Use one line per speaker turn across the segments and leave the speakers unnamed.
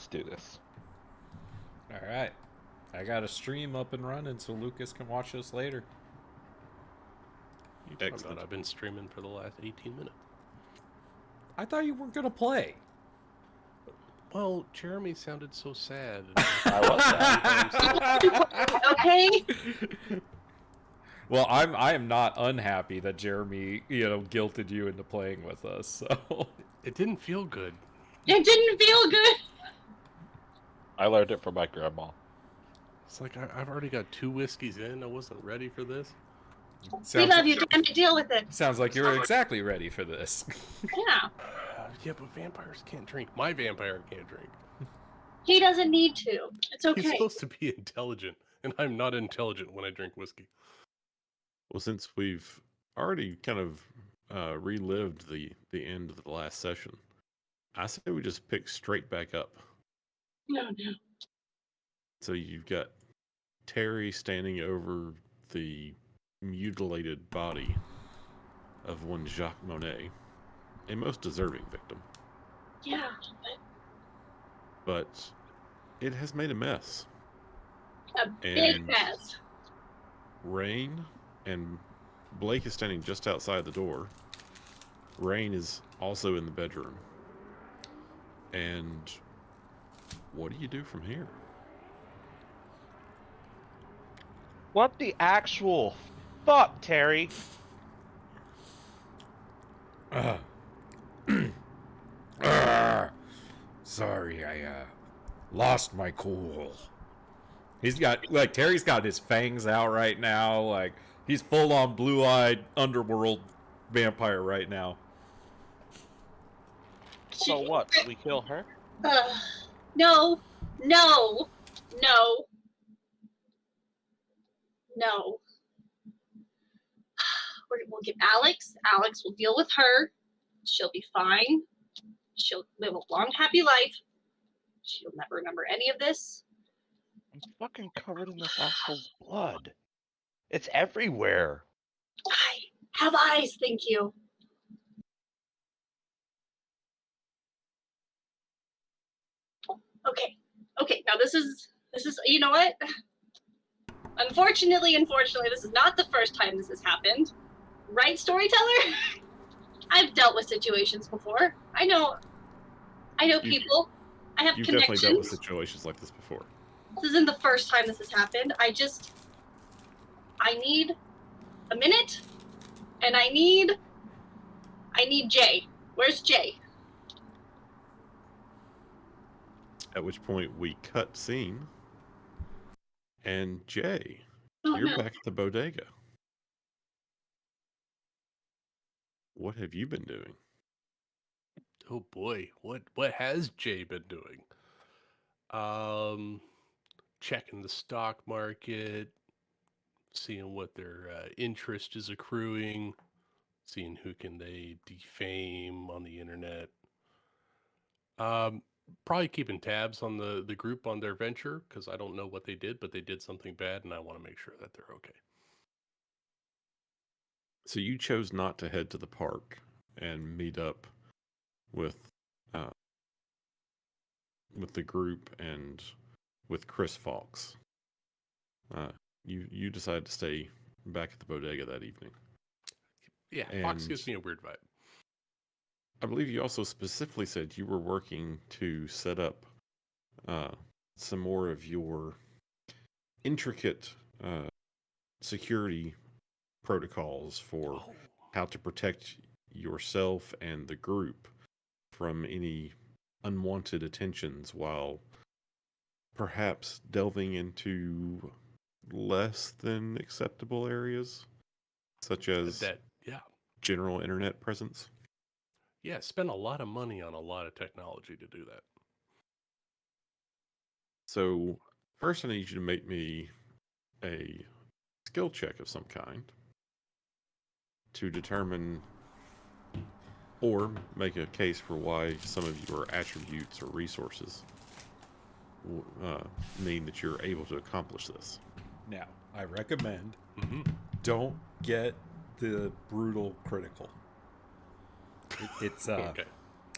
Let's do this.
All right. I got a stream up and running so Lucas can watch this later.
Excellent. I've been streaming for the last 18 minutes.
I thought you weren't going to play.
Well, Jeremy sounded so sad.
I was
Okay.
Well, I am not unhappy that Jeremy, guilted you into playing with us. So
It didn't feel good.
It didn't feel good.
I learned it from my grandma.
It's like I've already got 2 whiskeys in. I wasn't ready for this.
We love you. Time to deal with it.
Sounds like you're exactly ready for this.
Yeah.
Yeah, but vampires can't drink. My vampire can't drink.
He doesn't need to. It's okay.
He's supposed to be intelligent, and I'm not intelligent when I drink whiskey.
Well, since we've already kind of relived the end of the last session, I say we just pick straight back up.
No.
So you've got Terry standing over the mutilated body of one Jacques Monet, a most deserving victim.
Yeah,
But it has made a mess.
a big mess.
Rain and Blake is standing just outside the door. Rain is also in the bedroom. And what do you do from here?
What the actual fuck, Terry?
Sorry, I lost my cool. Terry's got his fangs out right now. Like, he's full on blue-eyed underworld vampire right now.
So what? We kill her?
No. We'll get Alex. Alex will deal with her. She'll be fine. She'll live a long, happy life. She'll never remember any of this.
I'm fucking covered in this asshole's blood. It's everywhere.
I have eyes, thank you. Okay. Now this is. You know what? Unfortunately, this is not the first time this has happened. Right, storyteller? I've dealt with situations before. I know people. I have
You've
connections.
definitely dealt with situations like this before.
This isn't the first time this has happened. I need a minute, and I need Jay. Where's Jay?
At which point we cut scene. And Jay,
Oh,
you're
no.
back at the bodega. What have you been doing?
Oh boy, what has Jay been doing? Checking the stock market, seeing what their interest is accruing, seeing who can they defame on the internet. Probably keeping tabs on the group on their venture, because I don't know what they did, but they did something bad, and I want to make sure that they're okay.
So you chose not to head to the park and meet up with the group and with Chris Fawkes. You decided to stay back at the bodega that evening.
Yeah, Fox gives me a weird vibe.
I believe you also specifically said you were working to set up some more of your intricate security protocols for how to protect yourself and the group from any unwanted attentions while perhaps delving into less than acceptable areas, such as general internet presence.
Yeah, spend a lot of money on a lot of technology to do that.
So first I need you to make me a skill check of some kind to determine or make a case for why some of your attributes or resources mean that you're able to accomplish this.
Now, I recommend don't get the brutal critical. It's
okay.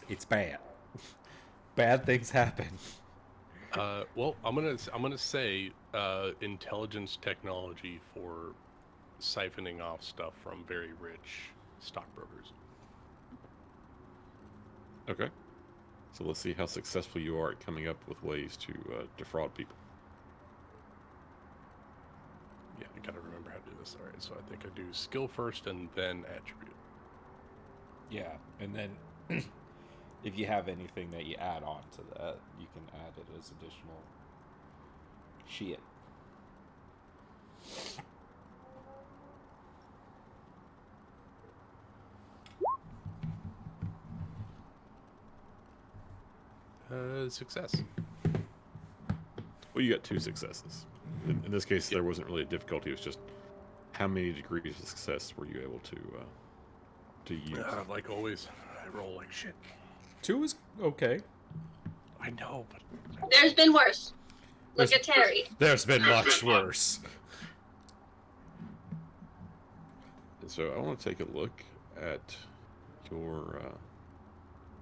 It's bad. Bad things happen
Well, I'm gonna say intelligence technology for siphoning off stuff from very rich stockbrokers.
Okay. So let's see how successful you are at coming up with ways to defraud people.
Yeah, I gotta remember how to do this. All right, so I think I do skill first and then attribute.
Yeah, and then if you have anything that you add on to that, you can add it as additional shit.
Success.
Well, you got 2 successes. In this case, there wasn't really a difficulty. It was just how many degrees of success were you able to use?
Like always, I roll like shit.
2 is okay.
I know, but
There's been worse. Look
There's-
at Terry.
There's been much worse.
So I want to take a look at your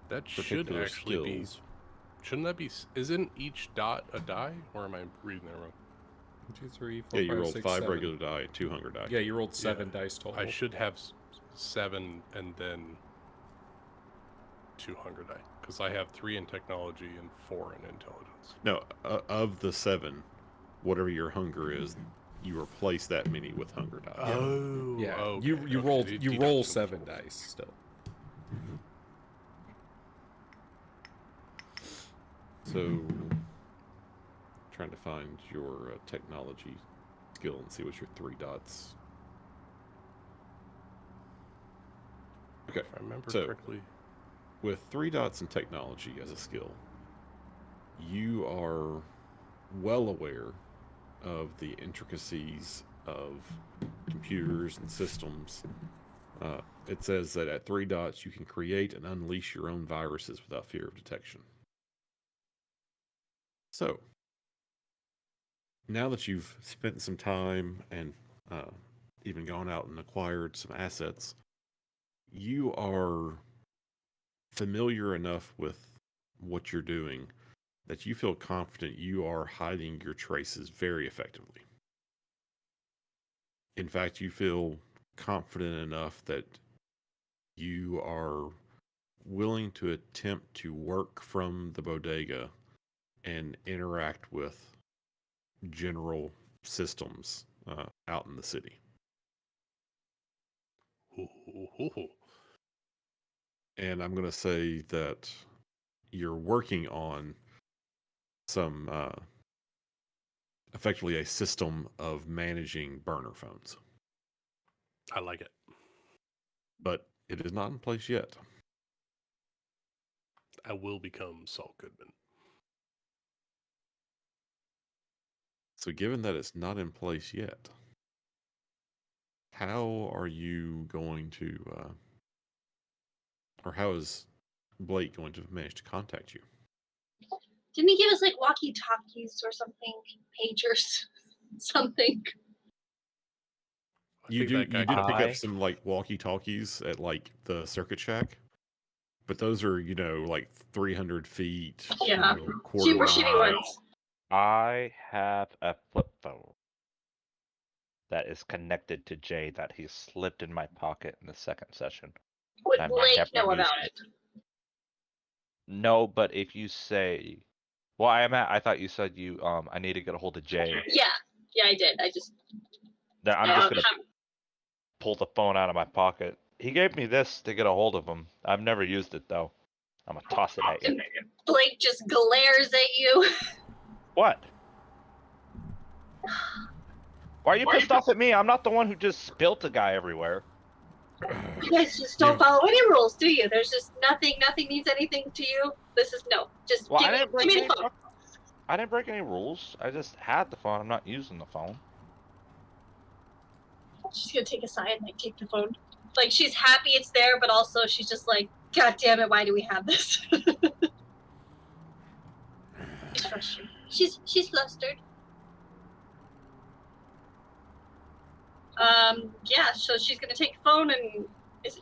that should
particular
actually be.
skills.
Shouldn't that be? Isn't each dot a die, or am I reading that wrong?
1, 2, 3, 4,
Yeah, you
5,
rolled
6,
5
7.
regular die and 2 hunger die.
Yeah, you rolled 7 dice total.
I should have 7 and then 2 hunger die, because I have 3 in technology and 4 in intelligence.
No, of the 7, whatever your hunger is, you replace that many with hunger die.
Oh,
Yeah,
okay,
you
okay,
rolled
the
you roll
deductions
7
will-
dice still.
So, trying to find your technology skill and see what your 3 dots. Okay,
If I remember
so
correctly.
with 3 dots in technology as a skill, you are well aware of the intricacies of computers and systems. It says that at 3 dots, you can create and unleash your own viruses without fear of detection. So, now that you've spent some time and even gone out and acquired some assets, you are familiar enough with what you're doing that you feel confident you are hiding your traces very effectively. In fact, you feel confident enough that you are willing to attempt to work from the bodega and interact with general systems out in the city. And I'm going to say that you're working on some effectively a system of managing burner phones,
I like it.
but it is not in place yet.
I will become Saul Goodman.
So, given that it's not in place yet, how are you going to, or how is Blake going to manage to contact you?
Didn't he give us like walkie-talkies or something? Pagers, something.
I
You
think
do
that guy
you did pick
I-
up some like walkie-talkies at like the circuit shack, but those are like 300 feet,
Yeah.
quarter
Super
mile.
shitty ones.
I have a flip phone that is connected to Jay that he slipped in my pocket in the second session.
Would
I
Blake
never
know
used
about
it.
it?
No, but if you say, well, I thought you said you I need to get a hold of Jay.
Yeah, I did. I just.
That I'm
I
just
don't
gonna pull the phone out of my pocket. He gave me this to get a hold of him. I've never used it though. I'm gonna toss it at you.
Blake just glares at you.
What? Why are you pissed off at me? I'm not the one who just spilt a guy everywhere.
You guys just don't
Yeah.
follow any rules, do you? There's just nothing means anything to you. This is no. Just
Well,
give
I
me
didn't break
the
any.
phone.
I didn't break any rules. I just had the phone. I'm not using the phone.
She's gonna take a sigh and like take the phone. Like she's happy it's there, but also she's just like, God damn it, why do we have this? She's frustrated. She's flustered. Yeah, so she's gonna take the phone and is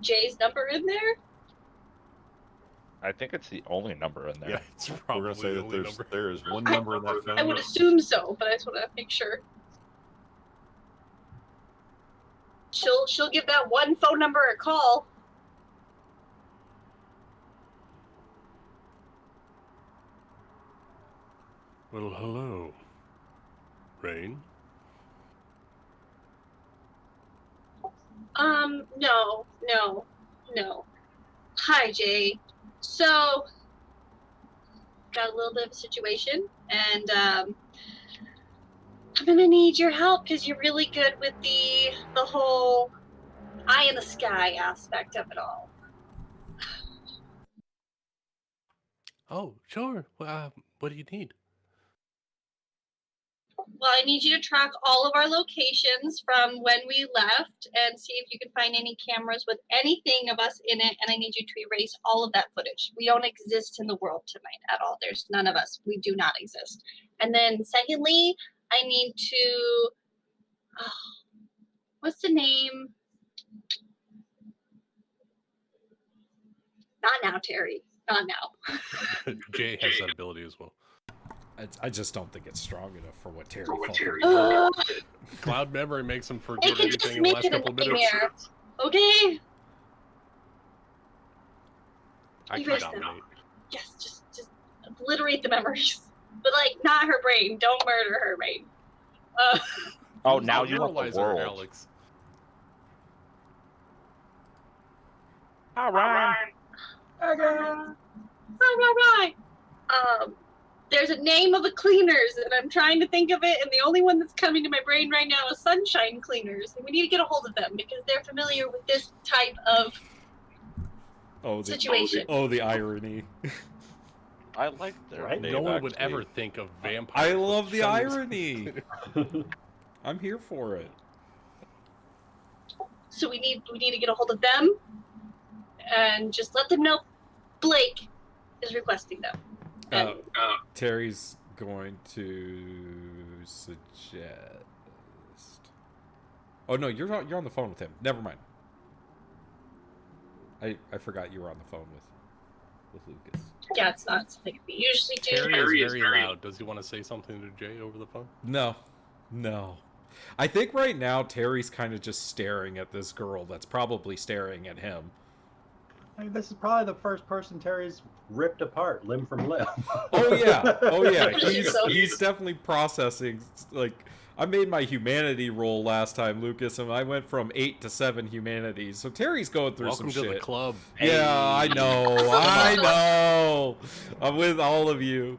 Jay's number in there?
I think it's the only number in there.
Yeah, it's
We're
probably
gonna say
the
that
only
there's
number.
there is one number in that phone.
I would assume so, but I just want to make sure. She'll give that one phone number a call.
Well, hello, Rain.
No. Hi, Jay. So, got a little bit of a situation, and I'm gonna need your help because you're really good with the whole eye in the sky aspect of it all.
Oh, sure. Well, what do you need?
Well, I need you to track all of our locations from when we left and see if you can find any cameras with anything of us in it. And I need you to erase all of that footage. We don't exist in the world tonight at all. There's none of us. We do not exist. And then, secondly, I need to. What's the name? Not now, Terry. Not now.
Jay has that ability as well.
I just don't think it's strong enough for what Terry.
Cloud memory makes him
It
forget
can just
anything in the
make
last
it a
couple of minutes.
nightmare. Okay?
I can
Erase them.
dominate.
Yes, just obliterate the memories. But, like, not her brain. Don't murder her brain.
Oh, now you want
Neuralizer,
the world.
Alex.
All right.
Right. There's a name of the cleaners, and I'm trying to think of it, and the only one that's coming to my brain right now is Sunshine Cleaners, and we need to get a hold of them because they're familiar with this type of situation.
The irony.
I like their
Right?
name,
No one would
actually.
ever think of vampires.
I
with
love the
shunning-
irony. I'm here for it.
So we need to get a hold of them, and just let them know Blake is requesting them. And,
Terry's going to suggest. Oh no, you're on the phone with him. Never mind. I forgot you were on the phone with Lucas.
yeah, it's not something we usually do.
Terry is very loud. Does he want to say something to Jay over the phone?
No. I think right now Terry's kind of just staring at this girl that's probably staring at him.
I mean, this is probably the first person Terry's ripped apart limb from limb.
Oh yeah.
So-
He's definitely processing. Like, I made my humanity roll last time, Lucas, and I went from 8 to 7 humanities. So Terry's going through
Welcome
some
to
shit.
the club.
Yeah, I know. I'm with all of you.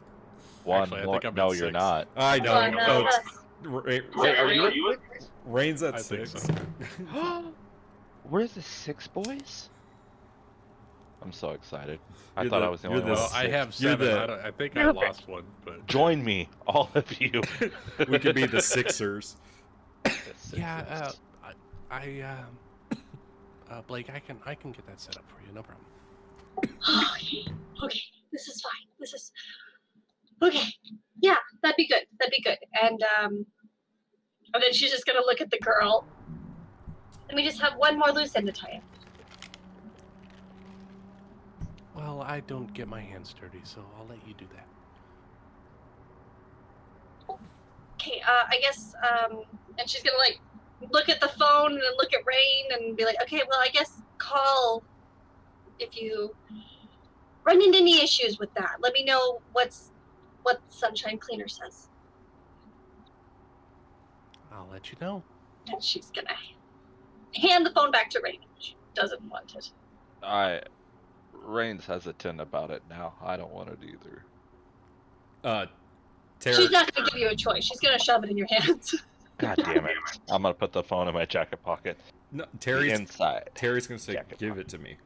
One
Actually, I
more.
think I'm at
No, you're
6.
not.
I know.
Well, none of us.
Wait, are you?
Rain's at
I think
6.
so.
Where's the 6 boys? I'm so excited. I
You're
thought
the-
I was the
you're
only
the
one.
Well, I have
You're
7.
the-
I think I lost one, but
Join me, all of you.
We could be the Sixers.
The
yeah.
Sixers.
Blake, I can get that set up for you. No problem.
Okay, this is fine. This is okay. Yeah, that'd be good. And then she's just gonna look at the girl. And we just have one more loose end to tie up.
Well, I don't get my hands dirty, so I'll let you do that.
Okay, I guess and she's gonna like look at the phone and then look at Rain and be like, okay, well I guess call if you run into any issues with that. Let me know what Sunshine Cleaner says.
I'll let you know.
And she's gonna hand the phone back to Rain. She doesn't want it.
Rain's hesitant about it now. I don't want it either.
Terry.
She's not gonna give you a choice. She's gonna shove it in your hands.
God damn it. I'm gonna put the phone in my jacket pocket.
No,
The
Terry's
inside.
gonna say,
Jacket
"Give
pocket.
it to me."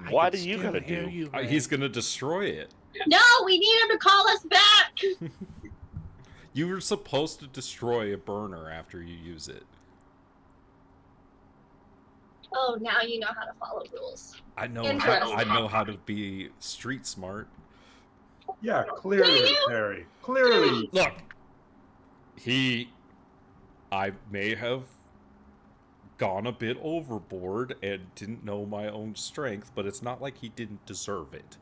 What are you gonna do?
He's gonna destroy it.
No, we need him to call us back.
You were supposed to destroy a burner after you use it.
Oh, now you know how to follow rules.
I know.
Interesting.
I know how to be street smart.
Yeah, clearly, Terry. Clearly.
Look, I may have gone a bit overboard and didn't know my own strength, but it's not like he didn't deserve it.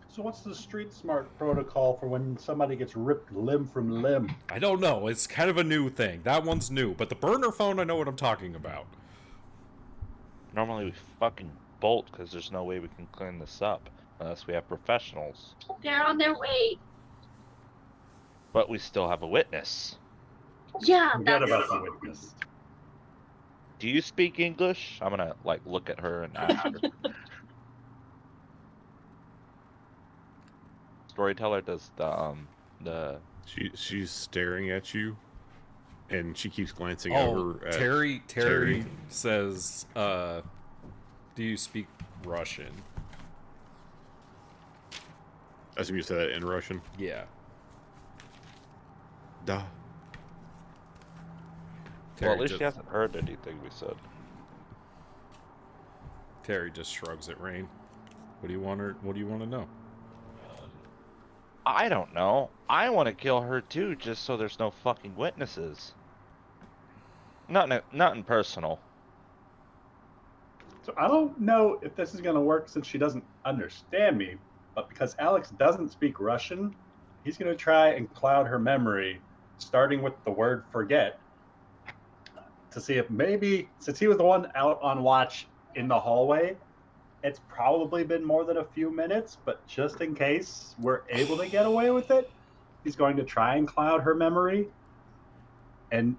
So what's the street smart protocol for when somebody gets ripped limb from limb?
I don't know. It's kind of a new thing. That one's new. But the burner phone, I know what I'm talking about.
Normally we fucking bolt because there's no way we can clean this up unless we have professionals.
They're on their way.
But we still have a witness.
Yeah,
Forget
that's
about the witness.
Do you speak English? I'm gonna like look at her and ask her. Storyteller does the
She's staring at you, and she keeps glancing
Oh,
over at
Terry says, do you speak Russian?
I assume you said that in Russian.
Yeah.
Da.
well, at least she hasn't heard anything we said.
Terry just shrugs at Rain. What do you want her? What do you want to know?
I don't know. I want to kill her too, just so there's no fucking witnesses. Nothing personal.
So I don't know if this is going to work since she doesn't understand me, but because Alex doesn't speak Russian, he's going to try and cloud her memory, starting with the word forget, to see if maybe, since he was the one out on watch in the hallway, it's probably been more than a few minutes, but just in case we're able to get away with it, he's going to try and cloud her memory. And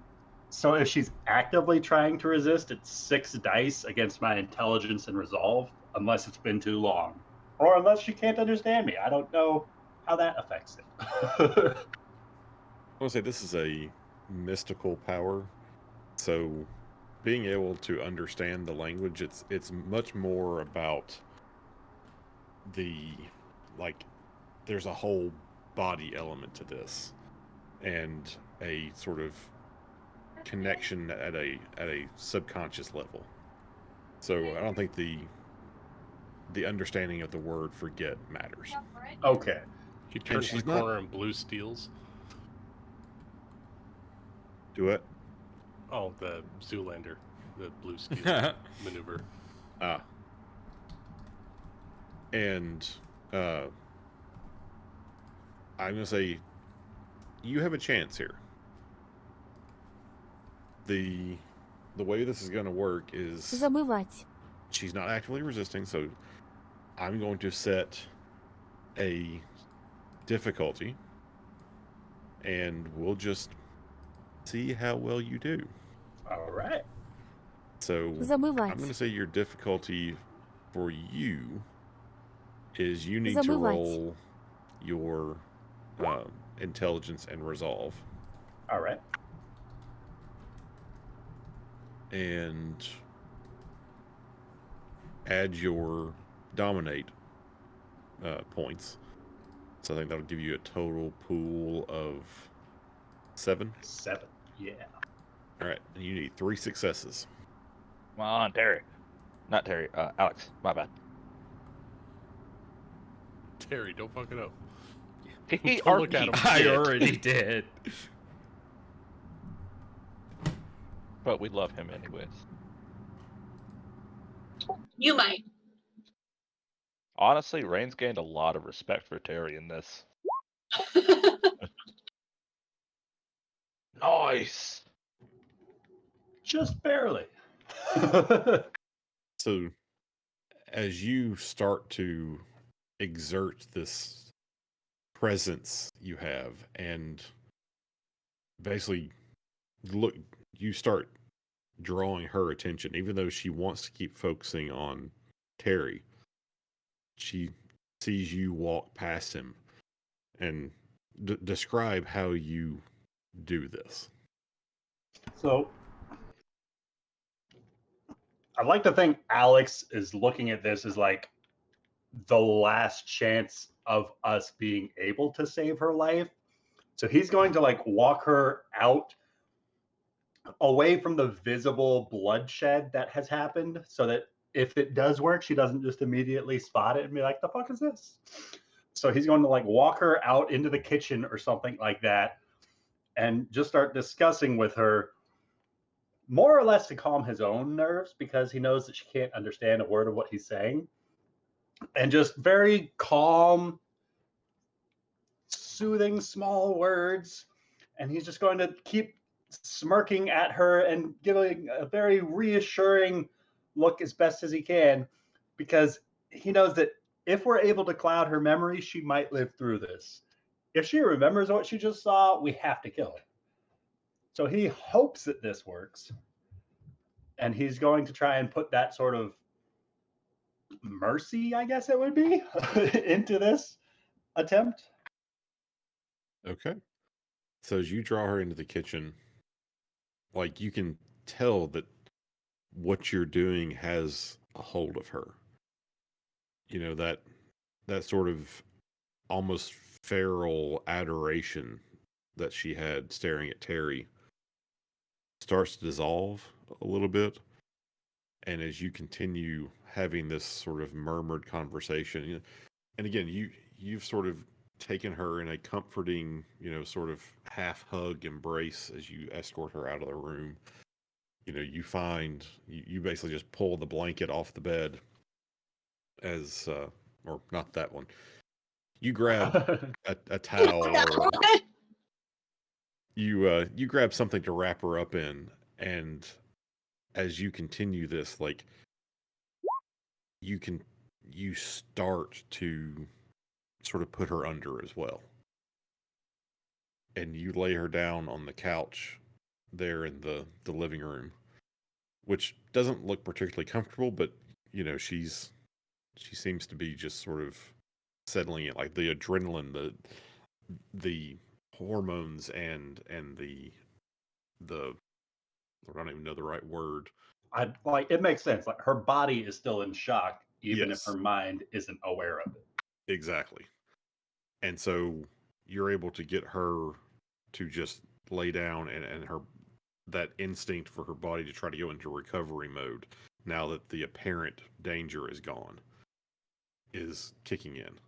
so if she's actively trying to resist, it's 6 dice against my intelligence and resolve, unless it's been too long. Or unless she can't understand me. I don't know how that affects it.
I want to say this is a mystical power, so being able to understand the language, it's much more about the, like, there's a whole body element to this, and a sort of connection at a subconscious level. So I don't think the understanding of the word forget matters.
Okay.
He turns
she's
the
not-
corner and blue steals.
Do it.
Oh, the Zoolander, the blue steel maneuver.
Ah. And I'm gonna say you have a chance here. The way this is gonna work is
Забывать.
she's not actively resisting, so I'm going to set a difficulty, and we'll just see how well you do.
All right.
So
Забывать.
I'm going to say your difficulty for you is you need to
Забывать.
roll your intelligence and resolve,
All right.
and add your dominate points. So I think that'll give you a total pool of 7.
7. Yeah.
All right, and you need 3 successes.
Come on, Terry. Not Terry. Alex. My bad.
Terry, don't fuck it up.
He
Don't look at
already
him.
I
did,
already did.
but we love him anyways.
You might.
Honestly, Rain's gained a lot of respect for Terry in this. Nice.
Just barely.
So as you start to exert this presence you have, and basically you start drawing her attention, even though she wants to keep focusing on Terry. She sees you walk past him, and describe how you do this.
So I'd like to think Alex is looking at this as like the last chance of us being able to save her life. So he's going to like walk her out away from the visible bloodshed that has happened, so that if it does work, she doesn't just immediately spot it and be like, the fuck is this? So he's going to like walk her out into the kitchen or something like that and just start discussing with her more or less to calm his own nerves because he knows that she can't understand a word of what he's saying. And just very calm, soothing, small words. And he's just going to keep smirking at her and giving a very reassuring look as best as he can because he knows that if we're able to cloud her memory, she might live through this. If she remembers what she just saw, we have to kill her. So he hopes that this works. And he's going to try and put that sort of mercy, I guess it would be, into this attempt.
Okay. So as you draw her into the kitchen, like you can tell that what you're doing has a hold of her. You know, that sort of almost feral adoration that she had staring at Terry starts to dissolve a little bit. And as you continue having this sort of murmured conversation, and again, you've sort of taken her in a comforting, sort of half hug embrace as you escort her out of the room. You find you basically just pull the blanket off the bed as or not that one. You grab a towel or you grab something to wrap her up in, and as you continue this, like you start to sort of put her under as well. And you lay her down on the couch there in the living room, which doesn't look particularly comfortable, but she seems to be just sort of settling it, like the adrenaline, the hormones and the I don't even know the right word.
I like it makes sense. Like her body is still in shock, even if
Yes.
her mind isn't aware of it.
Exactly. And so you're able to get her to just lay down and her that instinct for her body to try to go into recovery mode now that the apparent danger is gone is kicking in.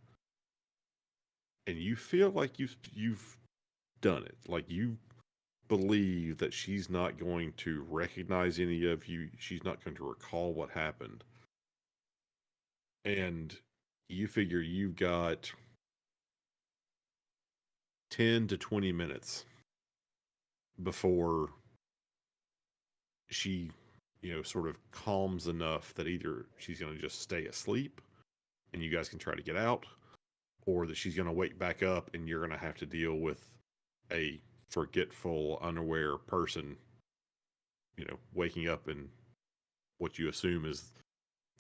And you feel like you've done it. Like you believe that she's not going to recognize any of you. She's not going to recall what happened. And you figure you've got 10 to 20 minutes before she, sort of calms enough that either she's going to just stay asleep and you guys can try to get out, or that she's going to wake back up and you're going to have to deal with a forgetful, unaware person, waking up in what you assume is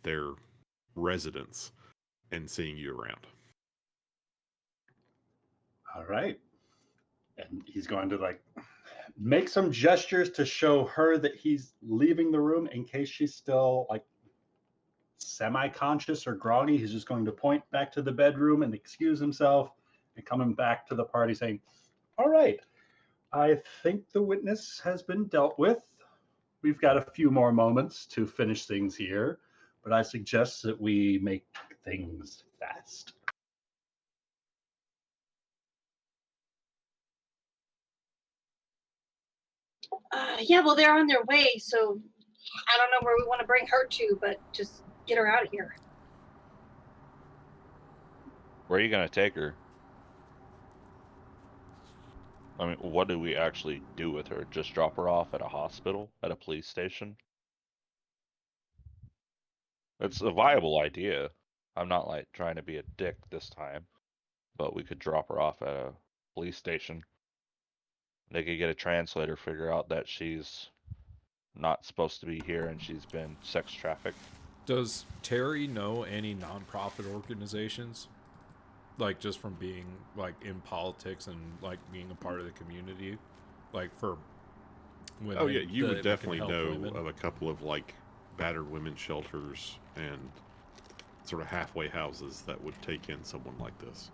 their residence and seeing you around.
All right. And he's going to like make some gestures to show her that he's leaving the room in case she's still like semi-conscious or groggy. He's just going to point back to the bedroom and excuse himself and coming back to the party saying, all right, I think the witness has been dealt with. We've got a few more moments to finish things here, but I suggest that we make things fast.
Yeah, well, they're on their way, so I don't know where we want to bring her to, but just get her out of here.
Where are you going to take her? I mean, what do we actually do with her? Just drop her off at a hospital? At a police station? It's a viable idea. I'm not like trying to be a dick this time, but we could drop her off at a police station. They could get a translator, figure out that she's not supposed to be here and she's been sex trafficked.
Does Terry know any nonprofit organizations? Like just from being like in politics and like being a part of the community, like for women.
Oh yeah, you would
that
definitely
can help
know
women?
of a couple of like battered women's shelters and sort of halfway houses that would take in someone like this.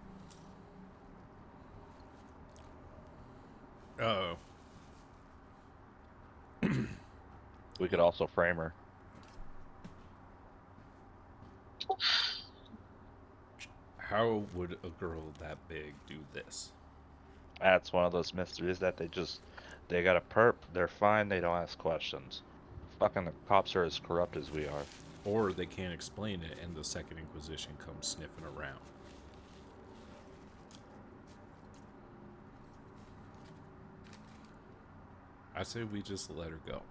Oh,
We could also frame her.
how would a girl that big do this?
That's one of those mysteries that they just They got a perp. They're fine. They don't ask questions. Fucking the cops are as corrupt as we are.
Or they can't explain it, and the Second Inquisition comes sniffing around. I say we just let her go.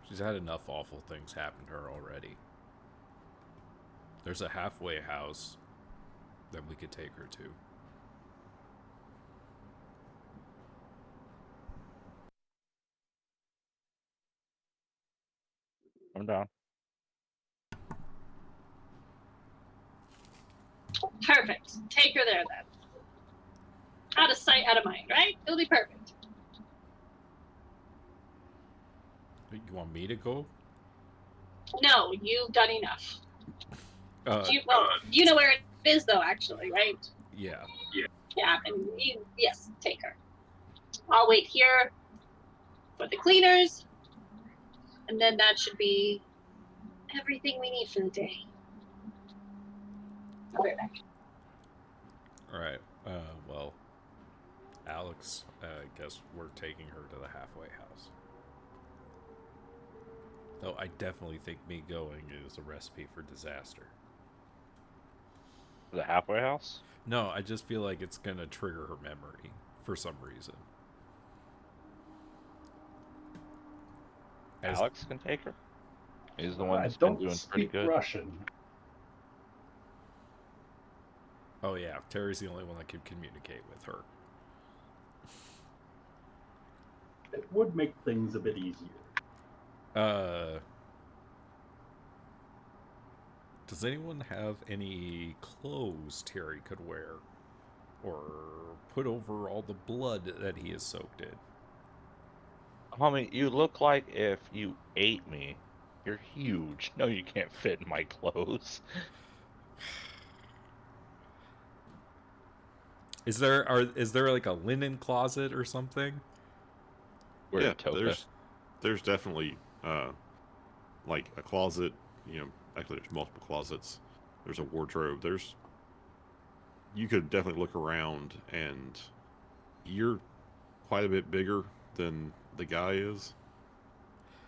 She's had enough awful things happen to her already. There's a halfway house that we could take her to.
I'm down.
Perfect. Take her there then. Out of sight, out of mind, right? It'll be perfect.
You want me to go?
No, you've done enough.
Uh,
You know where it is, though, actually, right?
yeah.
Yeah, and yes, take her. I'll wait here for the cleaners, and then that should be everything we need for the day. I'll be right back.
All right. Well, Alex, I guess we're taking her to the halfway house. Though I definitely think me going is a recipe for disaster.
The halfway house?
No, I just feel like it's going to trigger her memory for some reason.
Alex can take her. He's the one
I
that's been
don't
doing pretty
speak
good.
Russian.
Oh, yeah. Terry's the only one that can communicate with her.
It would make things a bit easier.
Does anyone have any clothes Terry could wear? Or put over all the blood that he is soaked in?
Homie, you look like if you ate me. You're huge. No, you can't fit in my clothes.
Is there like a linen closet or something?
We're
Yeah,
Toka.
there's definitely like a closet. Actually, there's multiple closets. There's a wardrobe. You could definitely look around, and you're quite a bit bigger than the guy is.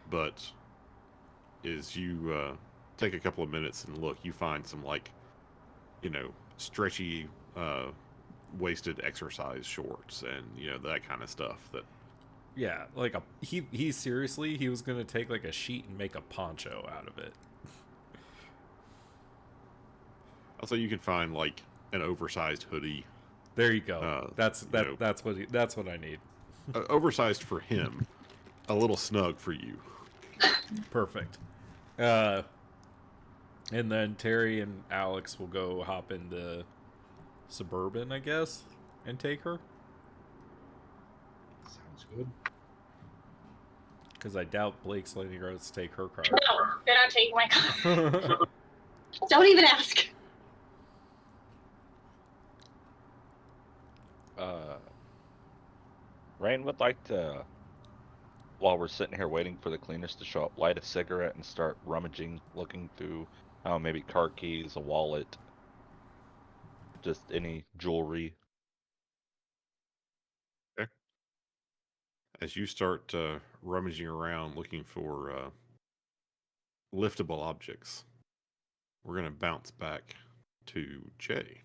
But as you take a couple of minutes and look, you find some stretchy, waisted exercise shorts and that kind of stuff. That
Yeah, like he seriously, he was gonna take like a sheet and make a poncho out of it.
also you can find like an oversized hoodie.
There you go. That's what I need.
Oversized for him, a little snug for you.
Perfect. And then Terry and Alex will go hop into Suburban, I guess, and take her.
Sounds good.
Because I doubt Blake's letting us take her car.
No, they're not taking my car. Don't even ask.
Rain would like to, while we're sitting here waiting for the cleaners to show up, light a cigarette and start rummaging, looking through, maybe car keys, a wallet, just any jewelry.
Okay. As you start rummaging around looking for liftable objects, we're going to bounce back to Jay.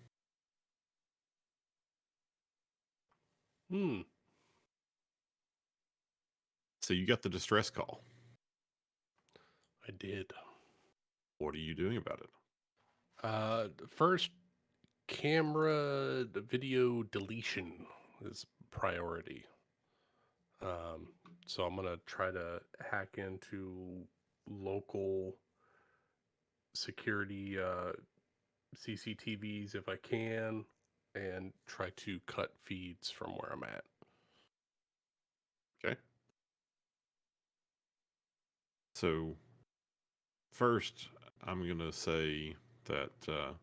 So you got the distress call.
I did.
What are you doing about it?
First, camera video deletion is priority. So I'm gonna try to hack into local security CCTVs if I can, and try to cut feeds from where I'm at.
Okay. So first, I'm going to say that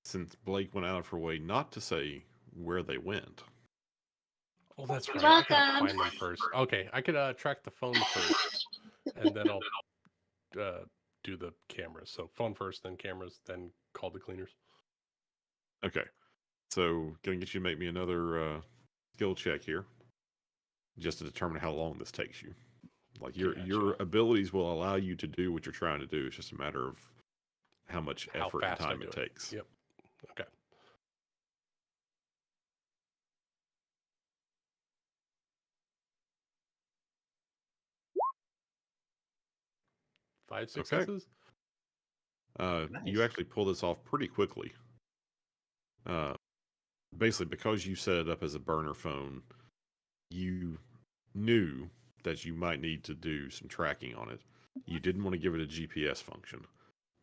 since Blake went out of her way not to say where they went.
Oh, that's
You're
right. I gotta
welcome.
find them first. Okay, I could track the phone first, and then I'll do the cameras. So phone first, then cameras, then call the cleaners.
Okay. So, gonna get you to make me another skill check here, just to determine how long this takes you. Like your
Gotcha.
abilities will allow you to do what you're trying to do. It's just a matter of how much
How
effort and
fast I
time
do
it
it.
takes.
Yep. Okay. 5
Okay.
successes.
You
Nice.
actually pull this off pretty quickly. Basically, because you set it up as a burner phone, you knew that you might need to do some tracking on it. You didn't want to give it a GPS function,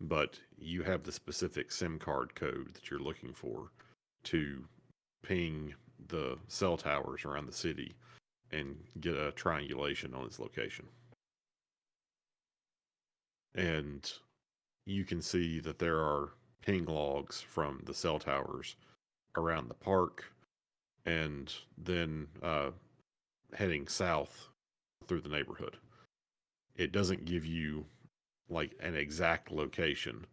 but you have the specific SIM card code that you're looking for to ping the cell towers around the city and get a triangulation on its location. And you can see that there are ping logs from the cell towers around the park, and then heading south through the neighborhood. It doesn't give you like an exact location,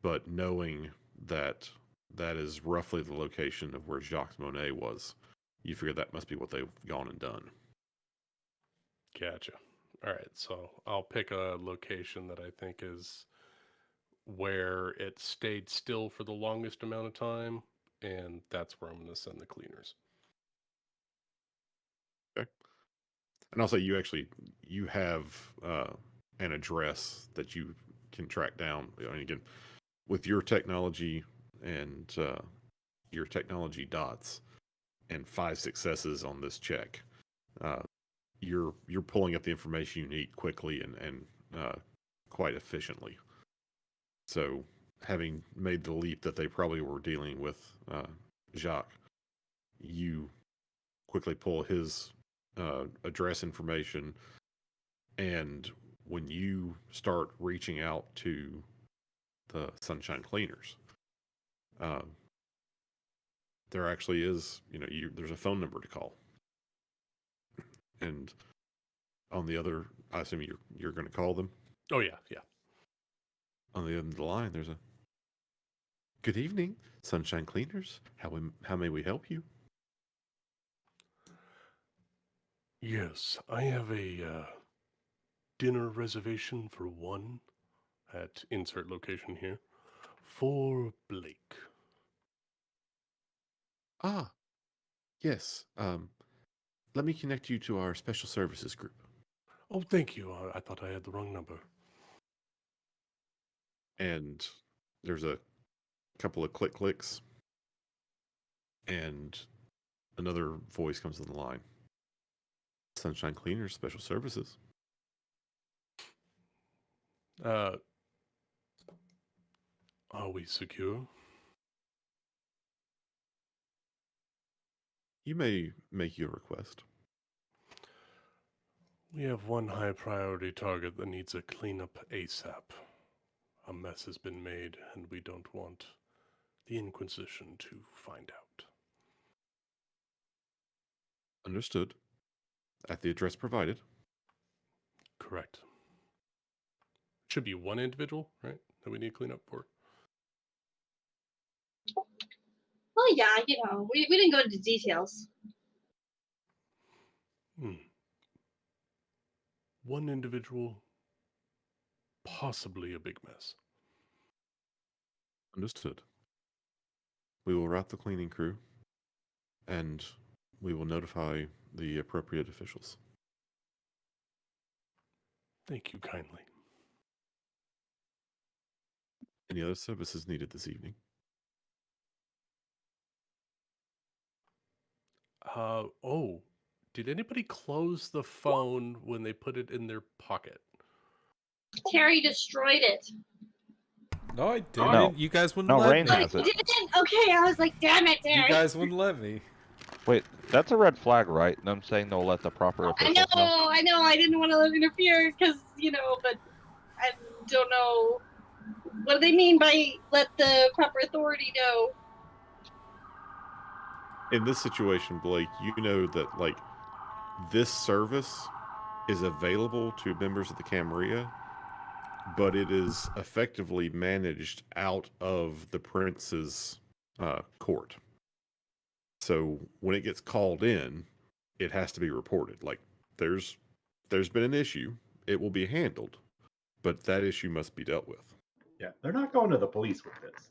but knowing that that is roughly the location of where Jacques Monet was, you figure that must be what they've gone and done.
Gotcha. All right. So I'll pick a location that I think is where it stayed still for the longest amount of time, and that's where I'm going to send the cleaners.
Okay. And also, you have an address that you can track down. I mean, again, with your technology and your technology dots and 5 successes on this check, you're pulling up the information you need quickly and quite efficiently. So, having made the leap that they probably were dealing with Jacques, you quickly pull his address information, and when you start reaching out to the Sunshine Cleaners, there actually is, there's a phone number to call, and on the other, I assume you're going to call them.
Oh yeah, yeah.
On the end of the line, there's a good evening, Sunshine Cleaners. How may we help you?
Yes, I have a dinner reservation for one at insert location here for Blake.
Ah, yes. Let me connect you to our special services group.
Oh, thank you. I thought I had the wrong number.
And there's a couple of clicks, and another voice comes on the line. Sunshine Cleaners, special services.
Are we secure?
You may make your request.
We have one high priority target that needs a cleanup ASAP. A mess has been made, and we don't want the Inquisition to find out.
Understood. At the address provided.
Correct. Should be one individual, right? That we need cleanup for.
Well, yeah, we didn't go into details.
One individual, possibly a big mess.
Understood. We will route the cleaning crew, and we will notify the appropriate officials.
Thank you kindly.
Any other services needed this evening?
Did anybody close the phone when they put it in their pocket?
Terry destroyed it.
No, I didn't.
No.
You guys wouldn't
No,
let
Rain
me.
has
You
it.
didn't? Okay, I was like, damn it, Terry.
You guys wouldn't let me.
Wait, that's a red flag, right? Them saying they'll let the proper
I
officials know.
know. I didn't want to interfere because, but I don't know. What do they mean by let the proper authority know?
In this situation, Blake, you know that, this service is available to members of the Camarilla, but it is effectively managed out of the prince's court. So when it gets called in, it has to be reported. Like there's been an issue, it will be handled, but that issue must be dealt with.
Yeah, they're not going to the police with this.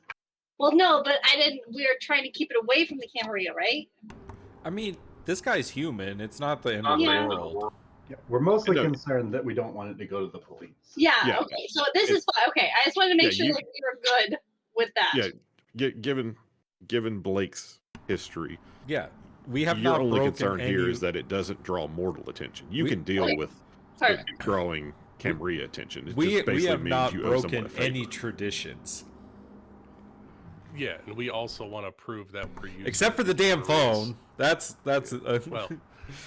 Well, no, but I didn't. We were trying to keep it away from the Camarilla, right?
I mean, this guy's human. It's not the end of
Yeah.
the world.
Yeah, we're mostly
No.
concerned that we don't want it to go to the police.
Yeah.
Yeah.
Okay. So this is fine. Okay. I just wanted to make sure
you-
like we were good with that.
Yeah, given Blake's history,
Yeah, we have
your
not
only
broken
concern
any...
here is that it doesn't draw mortal attention. You
We-
can deal
Okay.
with
Sorry.
it drawing Camria attention. It
we
just basically
have
means
not
you owe someone
broken
a favor.
any traditions.
Yeah, and we also want to prove that we're using
Except for the damn phone. That's
Well,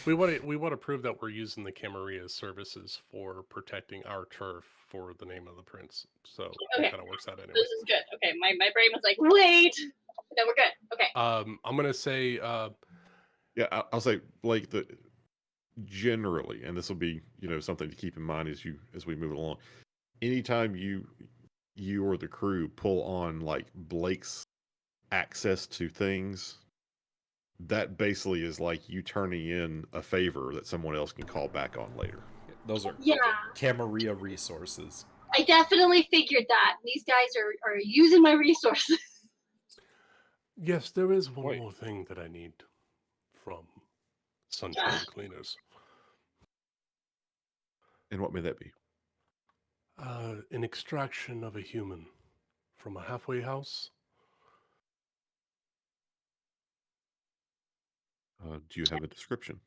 we want to prove that we're using the Camarilla's services for protecting our turf for the name of the prince. So
Okay.
it kind of works out anyway.
This is good. Okay. My brain was like, wait. No, we're good. Okay.
I'm gonna say
Yeah, I'll say, Blake, that generally, and this will be something to keep in mind as we move along. Anytime you or the crew pull on like Blake's access to things, that basically is like you turning in a favor that someone else can call back on later.
those are
Yeah.
Camarilla resources.
I definitely figured that. These guys are using my resources.
yes, there is one
Wait.
more thing that I need from Sunshine Cleaners.
And what may that be?
An extraction of a human from a halfway house.
Do you have a description?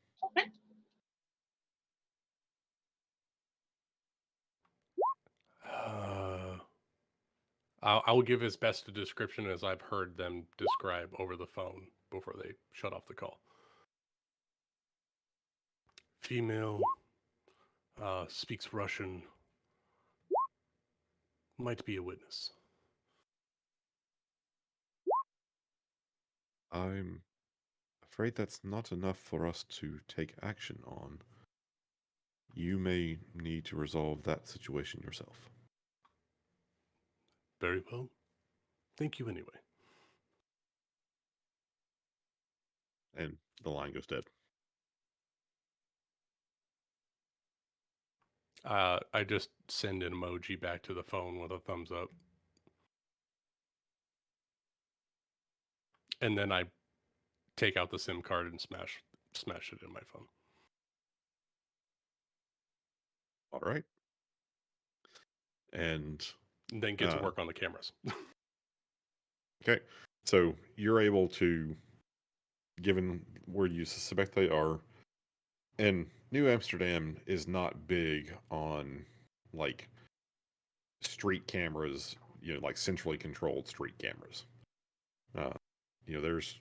I will give as best a description as I've heard them describe over the phone before they shut off the call. Female, speaks Russian, might be a witness.
I'm afraid that's not enough for us to take action on. You may need to resolve that situation yourself.
Very well. Thank you anyway.
And the line goes dead.
I just send an emoji back to the phone with a thumbs up. And then I take out the SIM card and smash it in my phone.
All right. And
then get to work on the cameras.
okay. So you're able to, given where you suspect they are, and New Amsterdam is not big on like street cameras, like centrally controlled street cameras. There's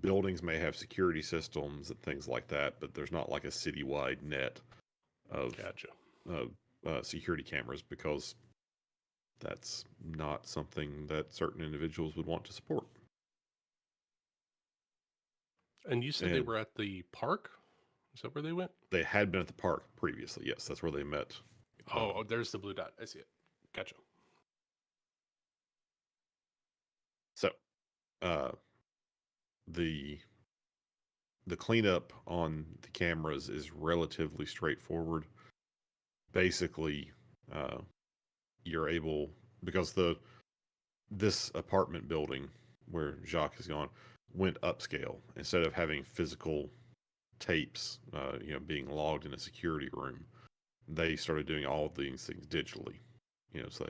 buildings may have security systems and things like that, but there's not like a citywide net of
Gotcha.
security cameras because that's not something that certain individuals would want to support.
And you said they were at the park? Is that where they went?
They had been at the park previously. Yes, that's where they met.
Oh, there's the blue dot. I see it. Gotcha.
So, the cleanup on the cameras is relatively straightforward. Basically, you're able, because this apartment building where Jacques has gone went upscale. Instead of having physical tapes, being logged in a security room, they started doing all of these things digitally. So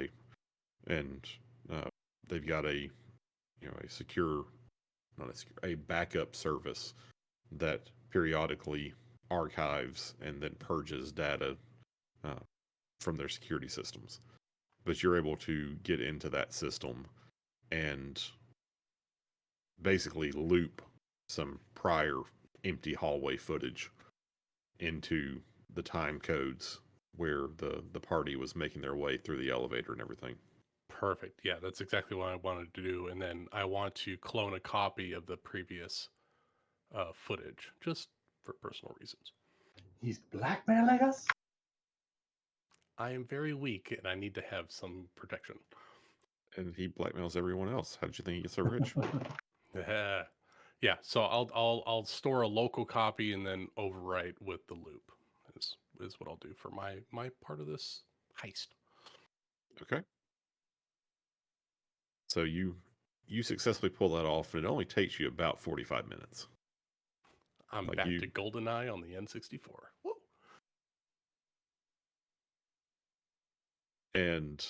they've got a a backup service that periodically archives and then purges data from their security systems. But you're able to get into that system and basically loop some prior empty hallway footage into the time codes where the party was making their way through the elevator and everything.
Perfect. Yeah, that's exactly what I wanted to do. And then I want to clone a copy of the previous footage, just for personal reasons.
He's blackmailing us?
I am very weak and I need to have some protection.
And he blackmails everyone else. How did you think he gets so rich?
Yeah, so I'll store a local copy and then overwrite with the loop. Is what I'll do for my part of this heist.
Okay. So you successfully pull that off, and it only takes you about 45 minutes.
I'm
Like
back
you-
to GoldenEye on the N64. Woo!
And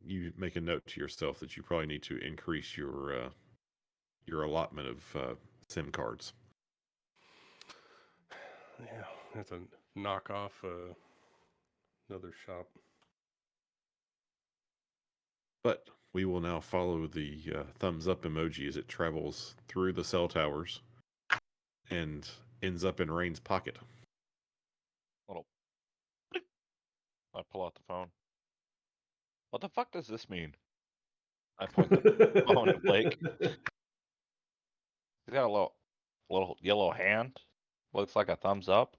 you make a note to yourself that you probably need to increase your allotment of SIM cards.
Yeah, that's a knock off another shop.
But we will now follow the thumbs up emoji as it travels through the cell towers and ends up in Rain's pocket.
Little. I pull out the phone. What the fuck does this mean? I point the phone at Blake. He's got a little yellow hand. Looks like a thumbs up.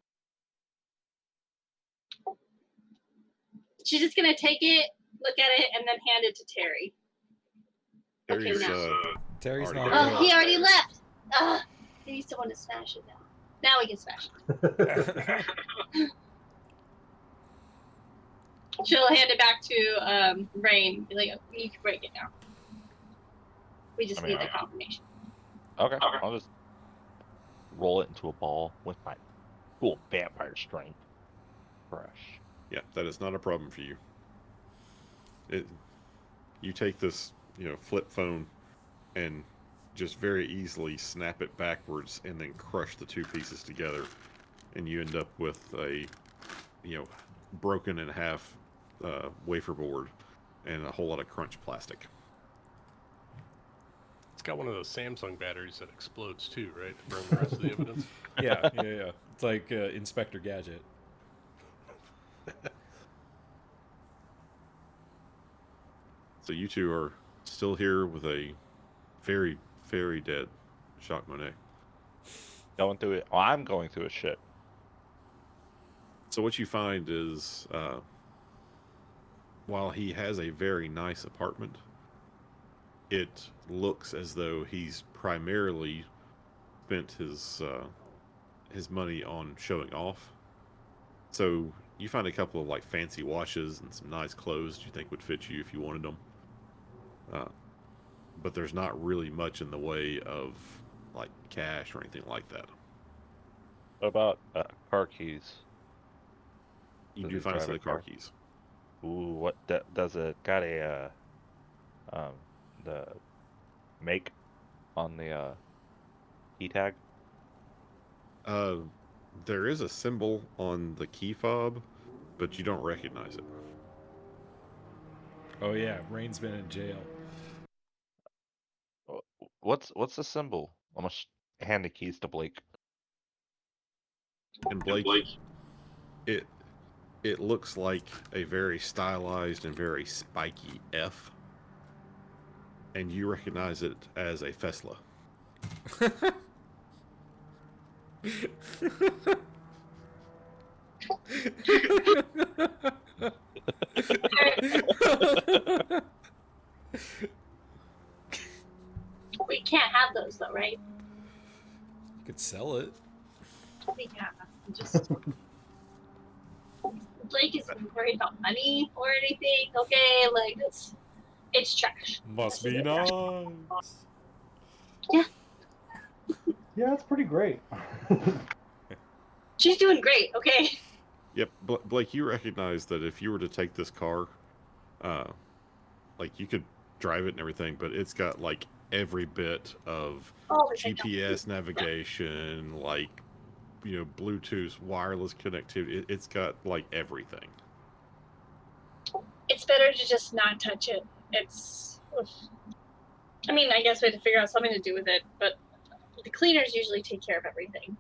She's just gonna take it, look at it, and then hand it to Terry. Okay,
Terry's,
now.
Terry's
Already
not
there.
Oh, he already left. Ugh, he needs someone to smash it now. Now we can smash it. She'll hand it back to Rain. Be like, you can break it now. We just need the confirmation.
Okay, I'll just roll it into a ball with my cool vampire strength. Fresh.
Yeah, that is not a problem for you. You take this, flip phone and just very easily snap it backwards and then crush the two pieces together, and you end up with a, broken in half wafer board and a whole lot of crunch plastic.
It's got one of those Samsung batteries that explodes too, right? To burn the rest of the evidence.
Yeah. It's like Inspector Gadget.
So you two are still here with a very, very dead Jacques Monet.
Going through it. Well, I'm going through a shit.
So what you find is, while he has a very nice apartment, it looks as though he's primarily spent his money on showing off. So you find a couple of like fancy watches and some nice clothes you think would fit you if you wanted them. But there's not really much in the way of like cash or anything like that.
What about car keys?
You
Does
do
he
find
drive
some
a
of the car
car?
keys.
Ooh, what does it got a the make on the key tag?
There is a symbol on the key fob, but you don't recognize it.
Oh yeah, Rain's been in jail.
What's the symbol? I'm gonna hand the keys to Blake.
And Blake, it looks like a very stylized and very spiky F, and you recognize it as a Fesla.
We can't have those though, right?
You could sell it.
We can't. Just Blake isn't worried about money or anything. Okay, like it's trash.
Must
This
be
is trash.
nice.
Yeah, it's pretty great.
She's doing great. Okay.
Yep, Blake, you recognize that if you were to take this car, like you could drive it and everything, but it's got like every bit of GPS navigation, like Bluetooth, wireless connectivity. It's got like everything.
It's better to just not touch it. I mean, I guess we have to figure out something to do with it, but the cleaners usually take care of everything.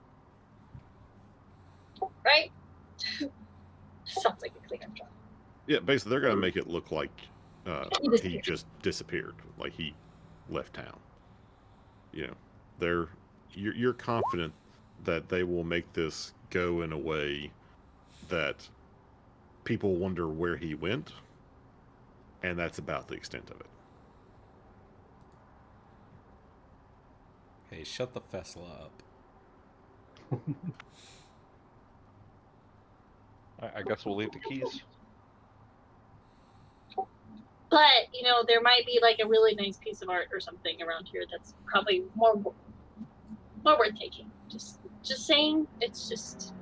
Right? Sounds like a cleaner job.
Yeah, basically they're gonna make it look like
He
he just disappeared, like he left town. You're confident that they will make this go in a way that people wonder where he went, and that's about the extent of it.
Hey, shut the Fessla up.
I guess we'll leave the keys.
But there might be like a really nice piece of art or something around here that's probably more worth taking. Just saying, it's just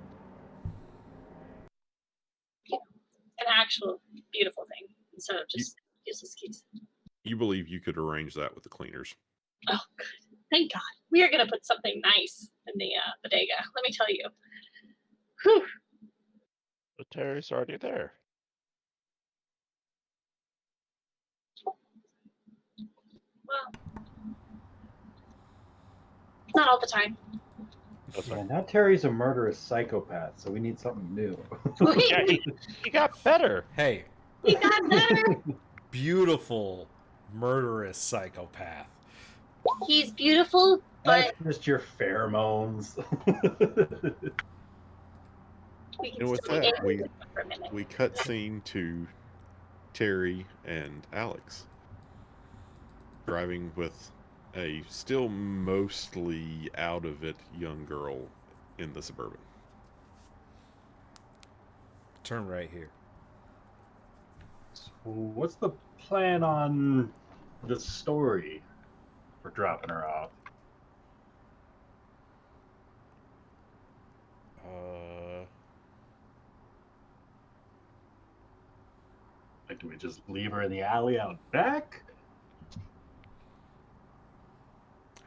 an actual beautiful thing instead of just useless keys.
You believe you could arrange that with the cleaners?
Oh, good. Thank God. We are gonna put something nice in the bodega. Let me tell you. Whew.
But Terry's already there.
Well, not all the time.
That's
Yeah,
right.
now Terry's a murderous psychopath, so we need something new.
Yeah, he got better.
Hey,
He got better.
beautiful, murderous psychopath.
He's beautiful,
That's
but
just your pheromones.
we can
And with
still be
that,
angry with him for a minute.
we cut scene to Terry and Alex driving with a still mostly out of it young girl in the Suburban.
Turn right here.
So what's the plan on the story for dropping her off? Like, do we just leave her in the alley out back?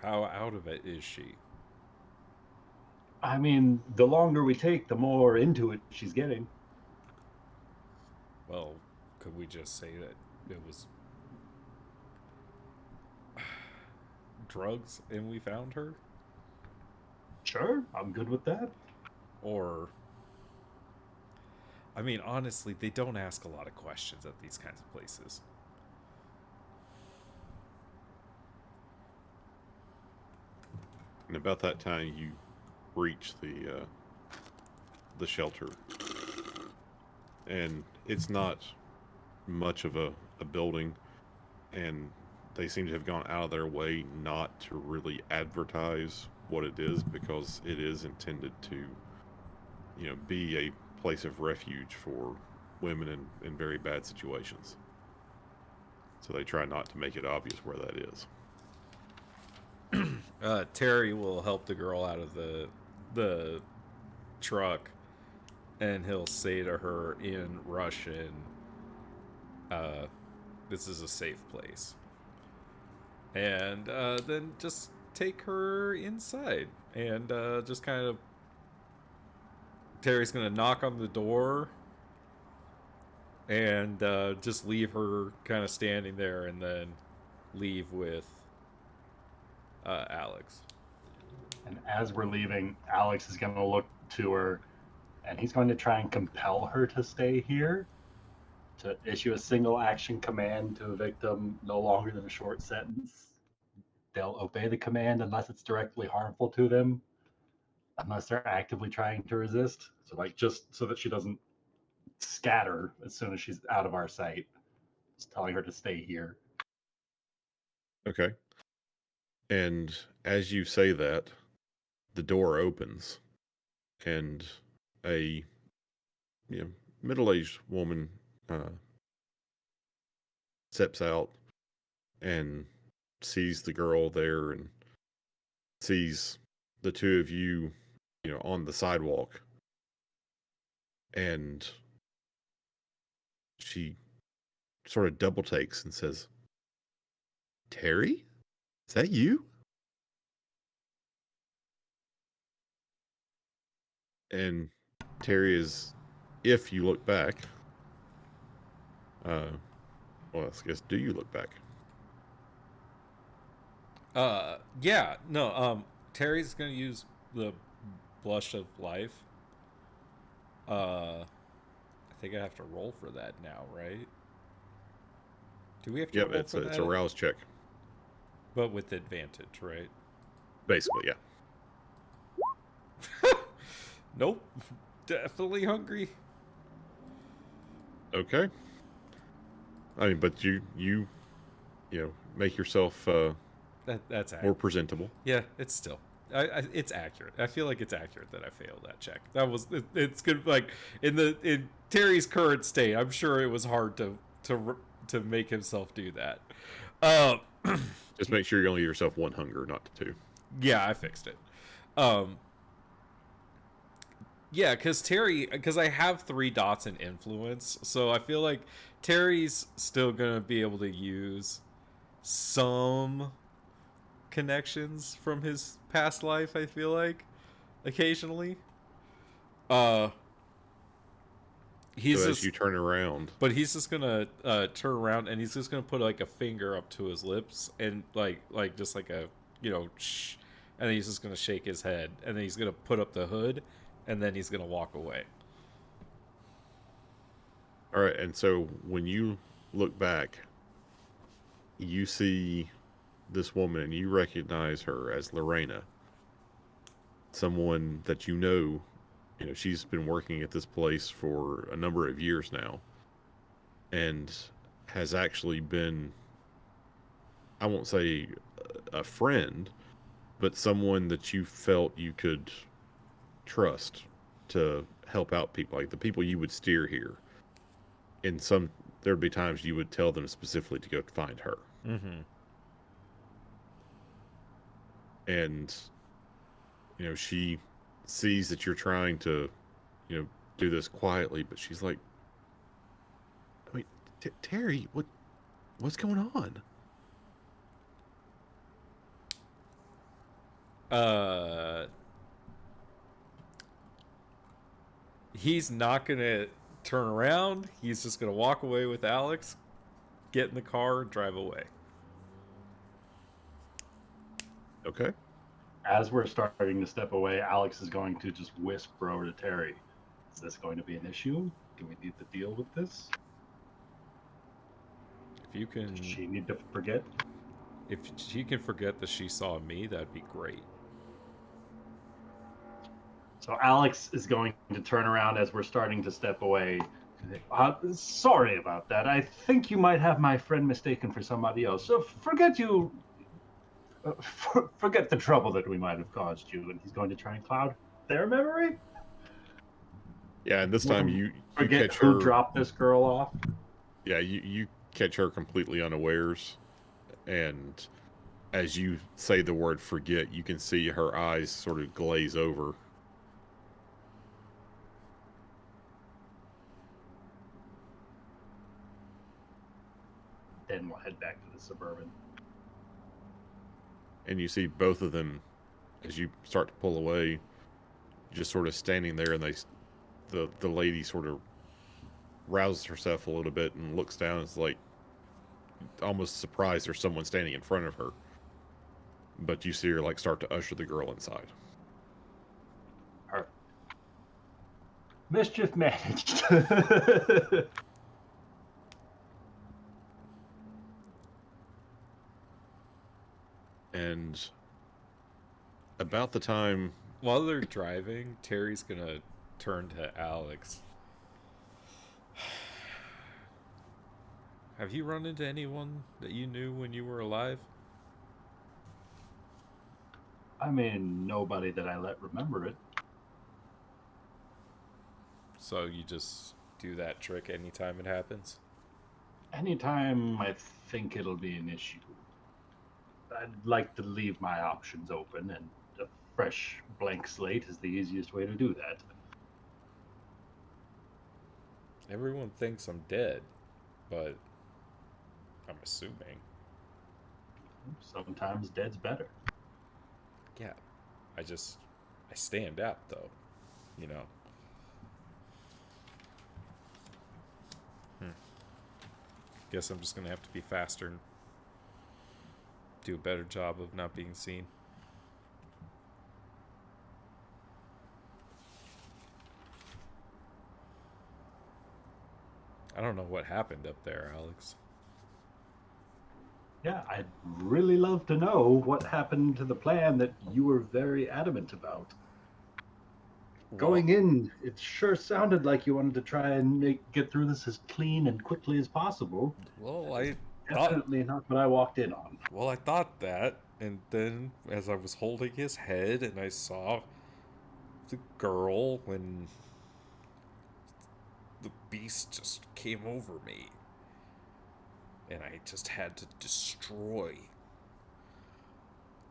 How out of it is she?
I mean, the longer we take, the more into it she's getting.
Well, could we just say that it was drugs and we found her?
Sure, I'm good with that.
Or, I mean, honestly, they don't ask a lot of questions at these kinds of places.
And about that time, you reach the shelter, and it's not much of a building, and they seem to have gone out of their way not to really advertise what it is, because it is intended to, be a place of refuge for women in very bad situations. So they try not to make it obvious where that is.
Terry will help the girl out of the truck, and he'll say to her in Russian, "This is a safe place," and then just take her inside, and just kind of Terry's gonna knock on the door and just leave her kind of standing there, and then leave with Alex.
And as we're leaving, Alex is going to look to her and he's going to try and compel her to stay here, to issue a single action command to a victim no longer than a short sentence. They'll obey the command unless it's directly harmful to them, unless they're actively trying to resist. So, like, just so that she doesn't scatter as soon as she's out of our sight, just telling her to stay here.
Okay. And as you say that, the door opens, and a middle-aged woman steps out and sees the girl there, and sees the two of you, on the sidewalk, and she sort of double takes and says, "Terry, is that you?" And Terry is, if you look back, well, I guess, do you look back?
Yeah, no, Terry's gonna use the blush of life. I think I have to roll for that now, right? Do we have to
Yep,
roll
it's
for
a,
that?
it's a rouse check,
But with advantage, right?
basically. Yeah.
Nope. Definitely hungry.
Okay. I mean, but you make yourself
That's
or
accurate.
presentable.
Yeah, it's still. It's accurate. I feel like it's accurate that I failed that check. That was it's good. Like in Terry's current state, I'm sure it was hard to make himself do that.
Just make sure you only give yourself one hunger, not two.
Yeah, I fixed it. Yeah, because I have 3 dots in influence, so I feel like Terry's still gonna be able to use some connections from his past life. I feel like occasionally. He's
So
just,
as you turn around,
but he's just gonna turn around and he's just gonna put like a finger up to his lips and like just like a shh, and then he's just gonna shake his head and then he's gonna put up the hood and then he's gonna walk away.
all right, and so when you look back, you see this woman and you recognize her as Lorena, someone that you know, she's been working at this place for a number of years now and has actually been, I won't say a friend, but someone that you felt you could trust to help out people, like the people you would steer here. In some, there'd be times you would tell them specifically to go find her.
Mm-hmm.
And she sees that you're trying to do this quietly, but she's like, I mean, Terry, what's going on?
He's not gonna turn around. He's just gonna walk away with Alex, get in the car, and drive away.
Okay.
As we're starting to step away, Alex is going to just whisper over to Terry, is this going to be an issue? Do we need to deal with this?
If you can,
Does she need to forget?
if she can forget that she saw me, that'd be great.
So Alex is going to turn around as we're starting to step away. Sorry about that. I think you might have my friend mistaken for somebody else. So forget the trouble that we might have caused you. And he's going to try and cloud their memory.
Yeah, and this time you
Forget
catch
who
her.
dropped this girl off.
Yeah, you catch her completely unawares, and as you say the word forget, you can see her eyes sort of glaze over.
Then we'll head back to the Suburban.
And you see both of them as you start to pull away, just sort of standing there, and the lady sort of rouses herself a little bit and looks down and is like almost surprised there's someone standing in front of her. But you see her like start to usher the girl inside.
Her mischief managed.
And about the time
While they're driving, Terry's gonna turn to Alex. Have you run into anyone that you knew when you were alive?
I mean, nobody that I let remember it.
So you just do that trick anytime it happens?
Anytime I think it'll be an issue, I'd like to leave my options open, and a fresh blank slate is the easiest way to do that.
Everyone thinks I'm dead, but I'm assuming.
Sometimes dead's better.
Yeah, I stand out though, Guess I'm just gonna have to be faster and do a better job of not being seen. I don't know what happened up there, Alex.
Yeah, I'd really love to know what happened to the plan that you were very adamant about. Going in, it sure sounded like you wanted to try and get through this as clean and quickly as possible.
Well, I
Definitely not what I walked in on.
thought that, And then, as I was holding his head and I saw the girl, and the beast just came over me. And I just had to destroy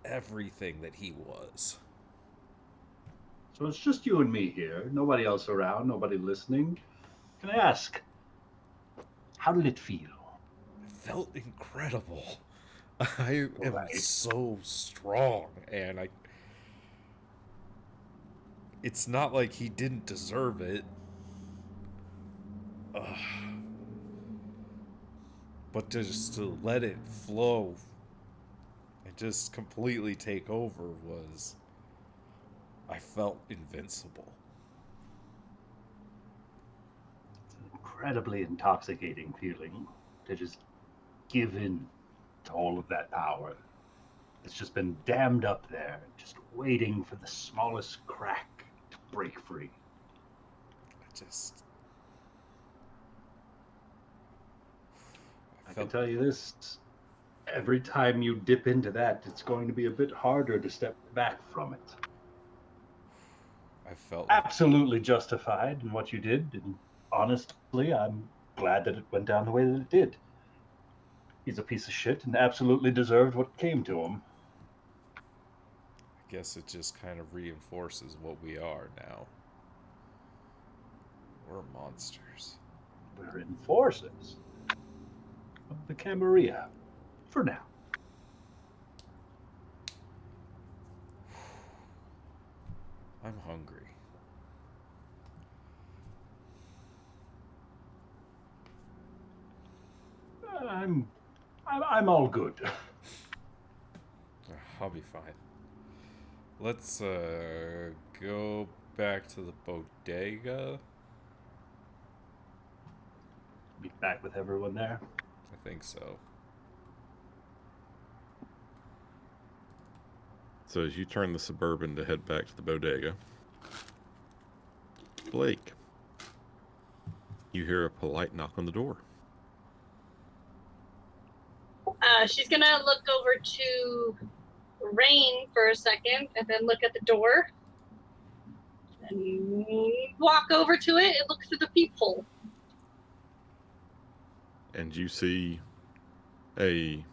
everything that he was.
So it's just you and me here. Nobody else around, nobody listening. Can I ask, how did it feel?
It felt incredible. I am
Right.
so strong, and it's not like he didn't deserve it. Ugh. But just to let it flow and just completely take over was... I felt invincible.
It's an incredibly intoxicating feeling to just give in to all of that power. It's just been dammed up there, just waiting for the smallest crack to break free. I can tell you this, every time you dip into that, it's going to be a bit harder to step back from it.
I felt like...
Absolutely justified in what you did, and honestly, I'm glad that it went down the way that it did. He's a piece of shit and absolutely deserved what came to him.
I guess it just kind of reinforces what we are now. We're monsters.
We're enforcers of the Camarilla, for now.
I'm hungry.
I'm all good.
I'll be fine. Let's go back to the bodega.
Be back with everyone there.
I think so.
So as you turn the Suburban to head back to the bodega, Blake, you hear a polite knock on the door.
She's gonna look over to Rain for a second and then look at the door and walk over to it and look through the peephole.
And you see a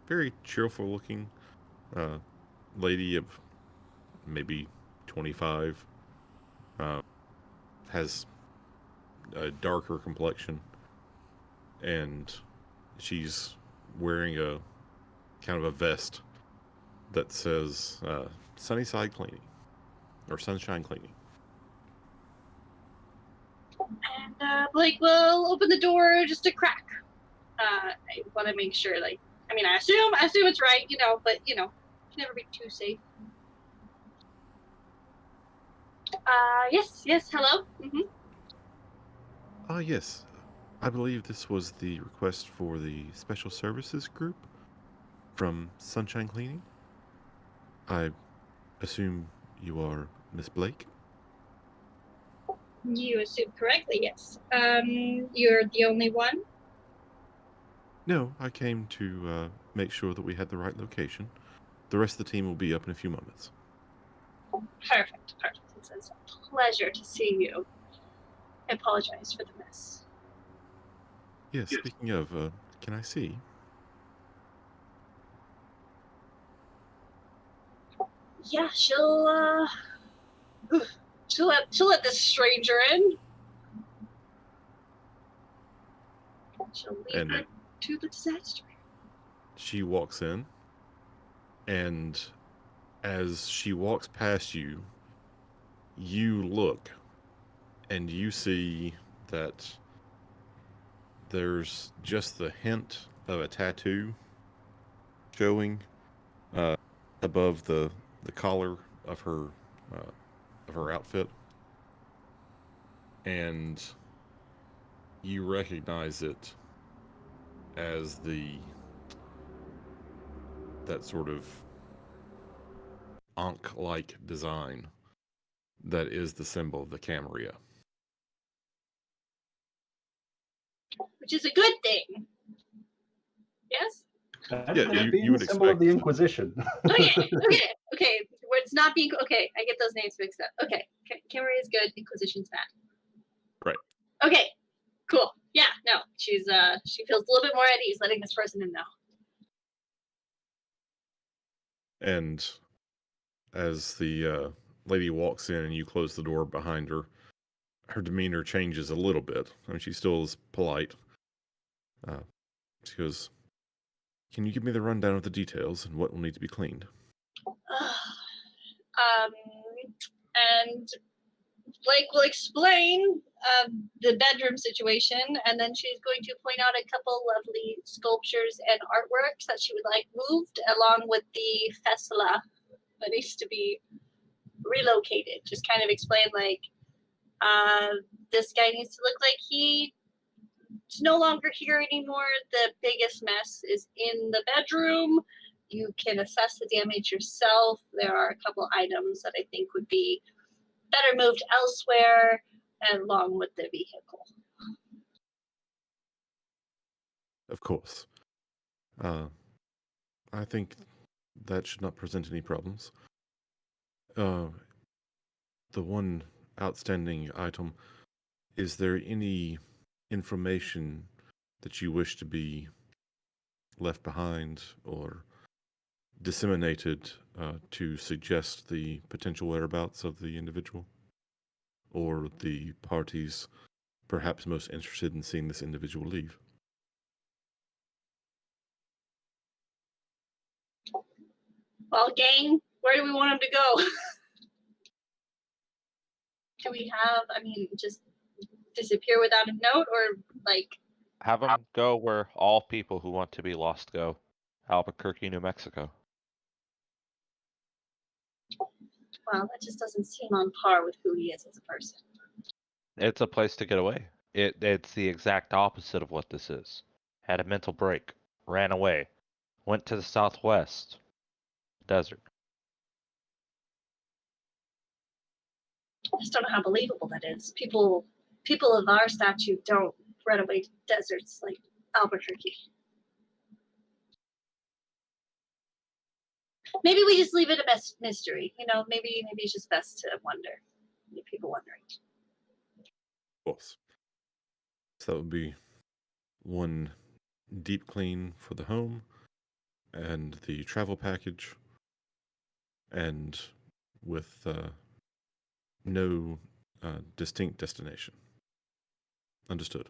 very cheerful looking lady of maybe 25, has a darker complexion, and she's wearing a kind of a vest that says Sunnyside Cleaning or Sunshine Cleaning.
And Blake will open the door just a crack. I want to make sure, I assume it's right, but can never be too safe. Yes, hello. Mm-hmm.
Yes. I believe this was the request for the Special Services Group from Sunshine Cleaning. I assume you are Miss Blake?
You assume correctly, yes. You're the only one?
No, I came to make sure that we had the right location. The rest of the team will be up in a few moments.
Perfect. It's a pleasure to see you. I apologize for the mess.
Yes, speaking of, can I see?
Yeah, she'll let this stranger in. She'll leave her to the disaster.
She walks in, and as she walks past you, you look, and you see that there's just the hint of a tattoo showing above the collar of her outfit, and you recognize it as that sort of Ankh-like design that is the symbol of the Camarilla.
Which is a good thing. Yes?
That's
Yeah,
the
you would
symbol of the
expect.
Inquisition.
Okay. Where it's not being okay. I get those names mixed up. Okay, Kimmery is good. Inquisition's bad.
Right.
Okay, cool. Yeah, no, she feels a little bit more at ease letting this person in now.
And as the lady walks in and you close the door behind her, her demeanor changes a little bit. I mean, she still is polite. She goes, "Can you give me the rundown of the details and what will need to be cleaned?"
And Blake will explain the bedroom situation, and then she's going to point out a couple lovely sculptures and artworks that she would like moved, along with the fessela that needs to be relocated. Just kind of explain like this guy needs to look like he's no longer here anymore. The biggest mess is in the bedroom. You can assess the damage yourself. There are a couple items that I think would be better moved elsewhere, along with the vehicle.
Of course. I think that should not present any problems. The one outstanding item, is there any information that you wish to be left behind or disseminated to suggest the potential whereabouts of the individual or the parties perhaps most interested in seeing this individual leave?
Well, gang, where do we want him to go? Do we have, just disappear without a note, or like...
Have them go where all people who want to be lost go. Albuquerque, New Mexico.
Well, that just doesn't seem on par with who he is as a person.
It's a place to get away. It's the exact opposite of what this is. Had a mental break, ran away, went to the southwest, desert.
I just don't know how believable that is. People of our stature don't run away to deserts like Albuquerque. Maybe we just leave it a best mystery. Maybe it's just best to wonder. Leave people wondering.
Of course. So that would be one deep clean for the home and the travel package, and with no distinct destination. Understood.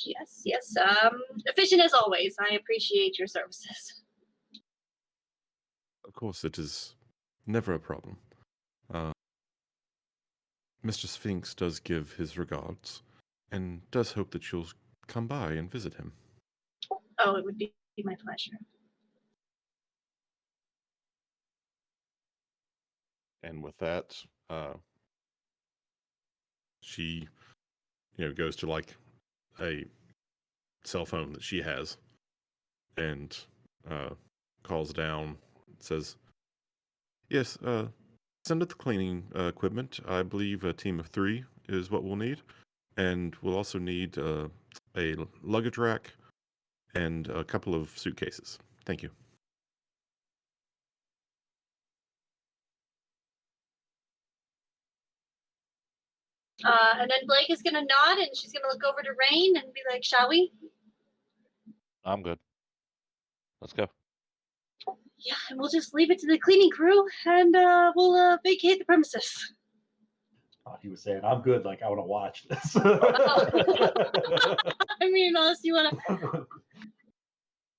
Yes. Efficient as always. I appreciate your services.
Of course, it is never a problem. Mr. Sphinx does give his regards and does hope that you'll come by and visit him.
Oh, it would be my pleasure.
And with that, she, goes to like a cell phone that she has and calls down, says, "Yes, send up the cleaning equipment. I believe a team of 3 is what we'll need. And we'll also need a luggage rack and a couple of suitcases. Thank you."
And then Blake is gonna nod, and she's gonna look over to Rain and be like, "Shall we?"
I'm good. Let's go.
Yeah, and we'll just leave it to the cleaning crew, and we'll vacate the premises.
He was saying, "I'm good. Like I want to watch this."
Unless you wanna.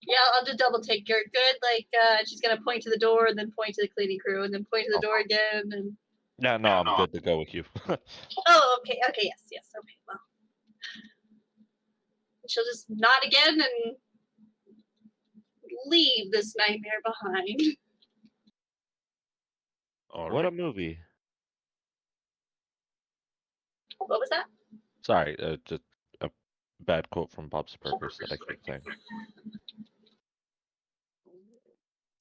Yeah, I'll just double take. You're good. Like she's gonna point to the door, and then point to the cleaning crew, and then point to the door again, and.
No, I'm good to go with you.
Oh, okay, yes, okay, well. She'll just nod again and leave this nightmare behind.
All
What
right.
a movie.
What was that?
Sorry, just a bad quote from Bob's Burgers that I keep saying.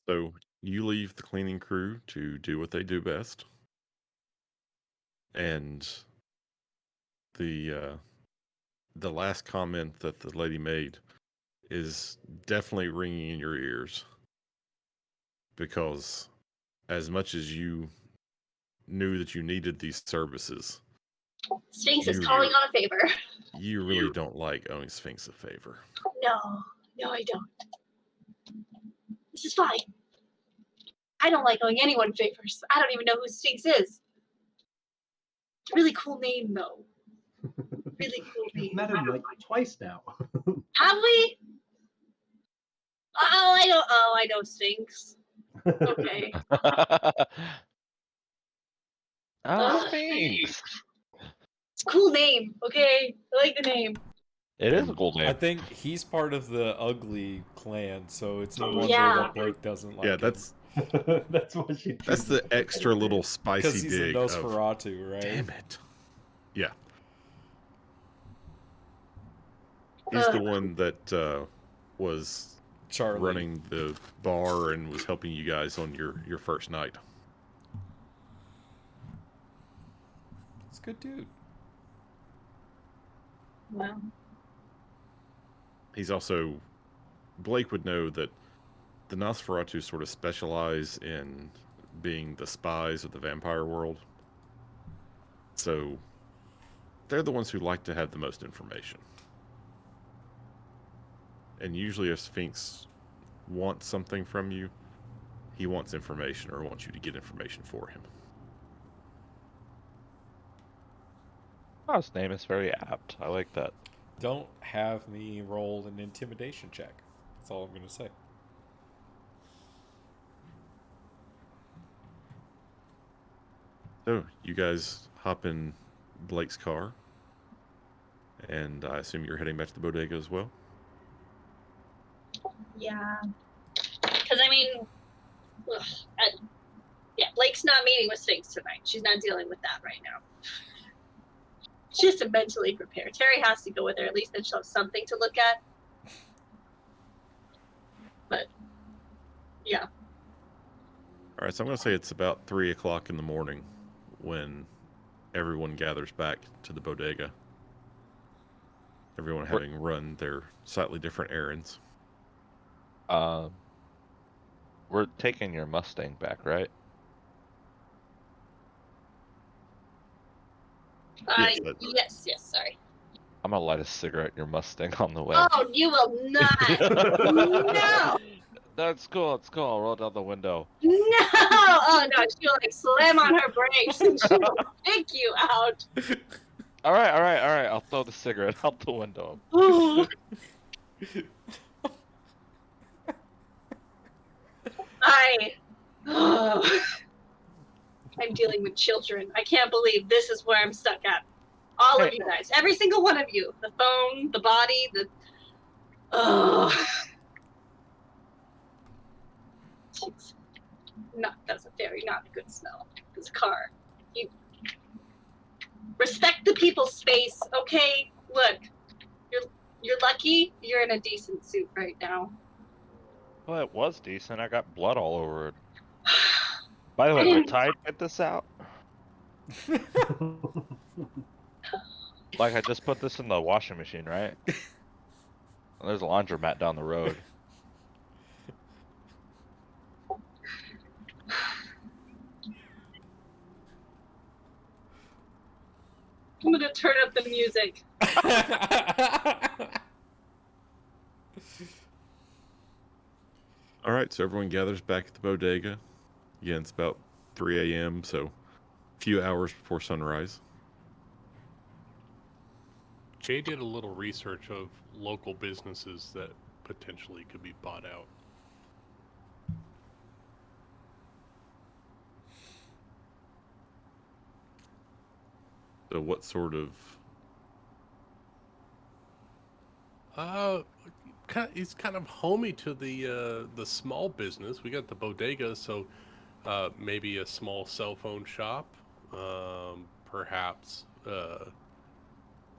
So you leave the cleaning crew to do what they do best. And the the last comment that the lady made is definitely ringing in your ears, because as much as you knew that you needed these services,
Sphinx is
You-
calling on a favor.
you really don't like owing Sphinx a favor.
No, I don't. This is fine. I don't like owing anyone favors. I don't even know who Sphinx is. Really cool name, though. Really cool
You've
name.
met him like twice now.
Have we? Oh, I know Sphinx. Okay.
Oh,
Ugh.
Sphinx.
It's a cool name, okay? I like the name.
It is a cool
I
name.
think he's part of the ugly clan, so it's no wonder
Yeah.
that Blake doesn't like
Yeah,
him.
That's what she.
that's the extra little
Because
spicy
he's a
dig of,
Nosferatu, right?
damn it. Yeah. He's the one that was
Charlie.
running the bar and was helping you guys on your first night.
He's a good dude.
Wow.
He's also, Blake would know that the Nosferatu sort of specialize in being the spies of the vampire world. So they're the ones who like to have the most information. And usually if Sphinx wants something from you, he wants information or wants you to get information for him.
Oh, his name is very apt. I like that.
Don't have me roll an intimidation check. That's all I'm going to say.
So you guys hop in Blake's car, and I assume you're heading back to the bodega as well?
Yeah. Because, I mean, yeah, Blake's not meeting with Sphinx tonight. She's not dealing with that right now. She has to mentally prepare. Terry has to go with her. At least then she'll have something to look at. But, yeah.
All right, so I'm going to say it's about 3 o'clock in the morning when everyone gathers back to the bodega. Everyone having run their slightly different errands.
We're taking your Mustang back, right?
Yes,
Yes, sorry.
I'm gonna light a cigarette in your Mustang on the way.
Oh, you will not. No.
That's cool. It's cool. I'll roll down the window.
No. Oh, no. She'll, like, slam on her brakes and she'll pick you out.
All right. I'll throw the cigarette out the window.
Ooh. I'm dealing with children. I can't believe this is where I'm stuck at. All of you guys. Every single one of you. The phone, the body, the... Jeez. That's a very not a good smell. It's a car. You... Respect the people's space, okay? Look. You're lucky you're in a decent suit right now.
Well, it was decent. I got blood all over it. By the way, will Tide get this out? Like, I just put this in the washing machine, right? There's a laundromat down the road.
I'm gonna turn up the music.
All right, so everyone gathers back at the bodega. Again, it's about 3 a.m., so a few hours before sunrise.
Jay did a little research of local businesses that potentially could be bought out.
So what sort of...
He's kind of homey to the small business. We got the bodega, so maybe a small cell phone shop, perhaps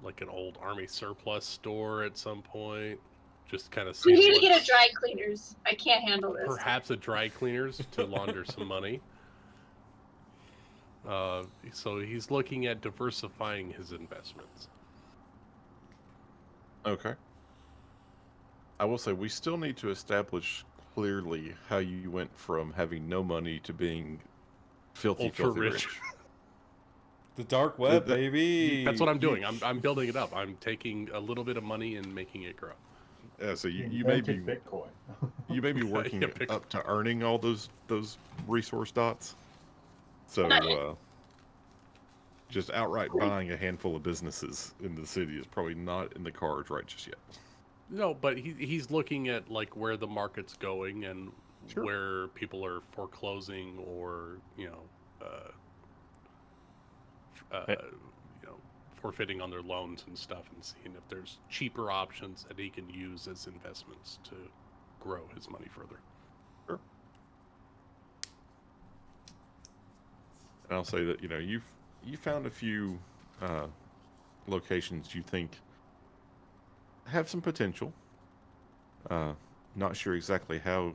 like an old army surplus store at some point. Just kind of see.
We need to get a dry cleaners. I can't handle this.
Perhaps a dry cleaners to launder some money. So he's looking at diversifying his investments.
Okay. I will say we still need to establish clearly how you went from having no money to being filthy,
Ultra
filthy
rich.
rich.
The dark web,
that-
baby.
That's what I'm doing. I'm building it up. I'm taking a little bit of money and making it grow.
Yeah, so
He
you may be
invented Bitcoin.
you may be working
Yeah, Bitcoin.
up to earning all those resource dots. So just outright buying a handful of businesses in the city is probably not in the cards right just yet.
No, but he's looking at like where the market's going and
Sure.
where people are foreclosing or forfeiting on their loans and stuff, and seeing if there's cheaper options that he can use as investments to grow his money further.
Sure. And I'll say that you found a few locations you think have some potential. Not sure exactly how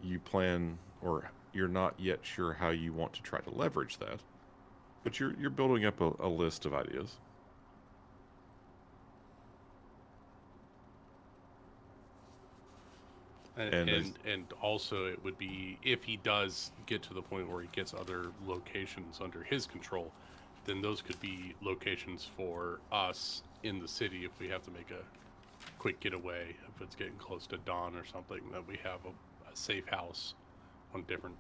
you plan, or you're not yet sure how you want to try to leverage that, but you're building up a list of ideas.
And also it would be, if he does get to the point where he gets other locations under his control, then those could be locations for us in the city if we have to make a quick getaway, if it's getting close to dawn or something, that we have a safe house on different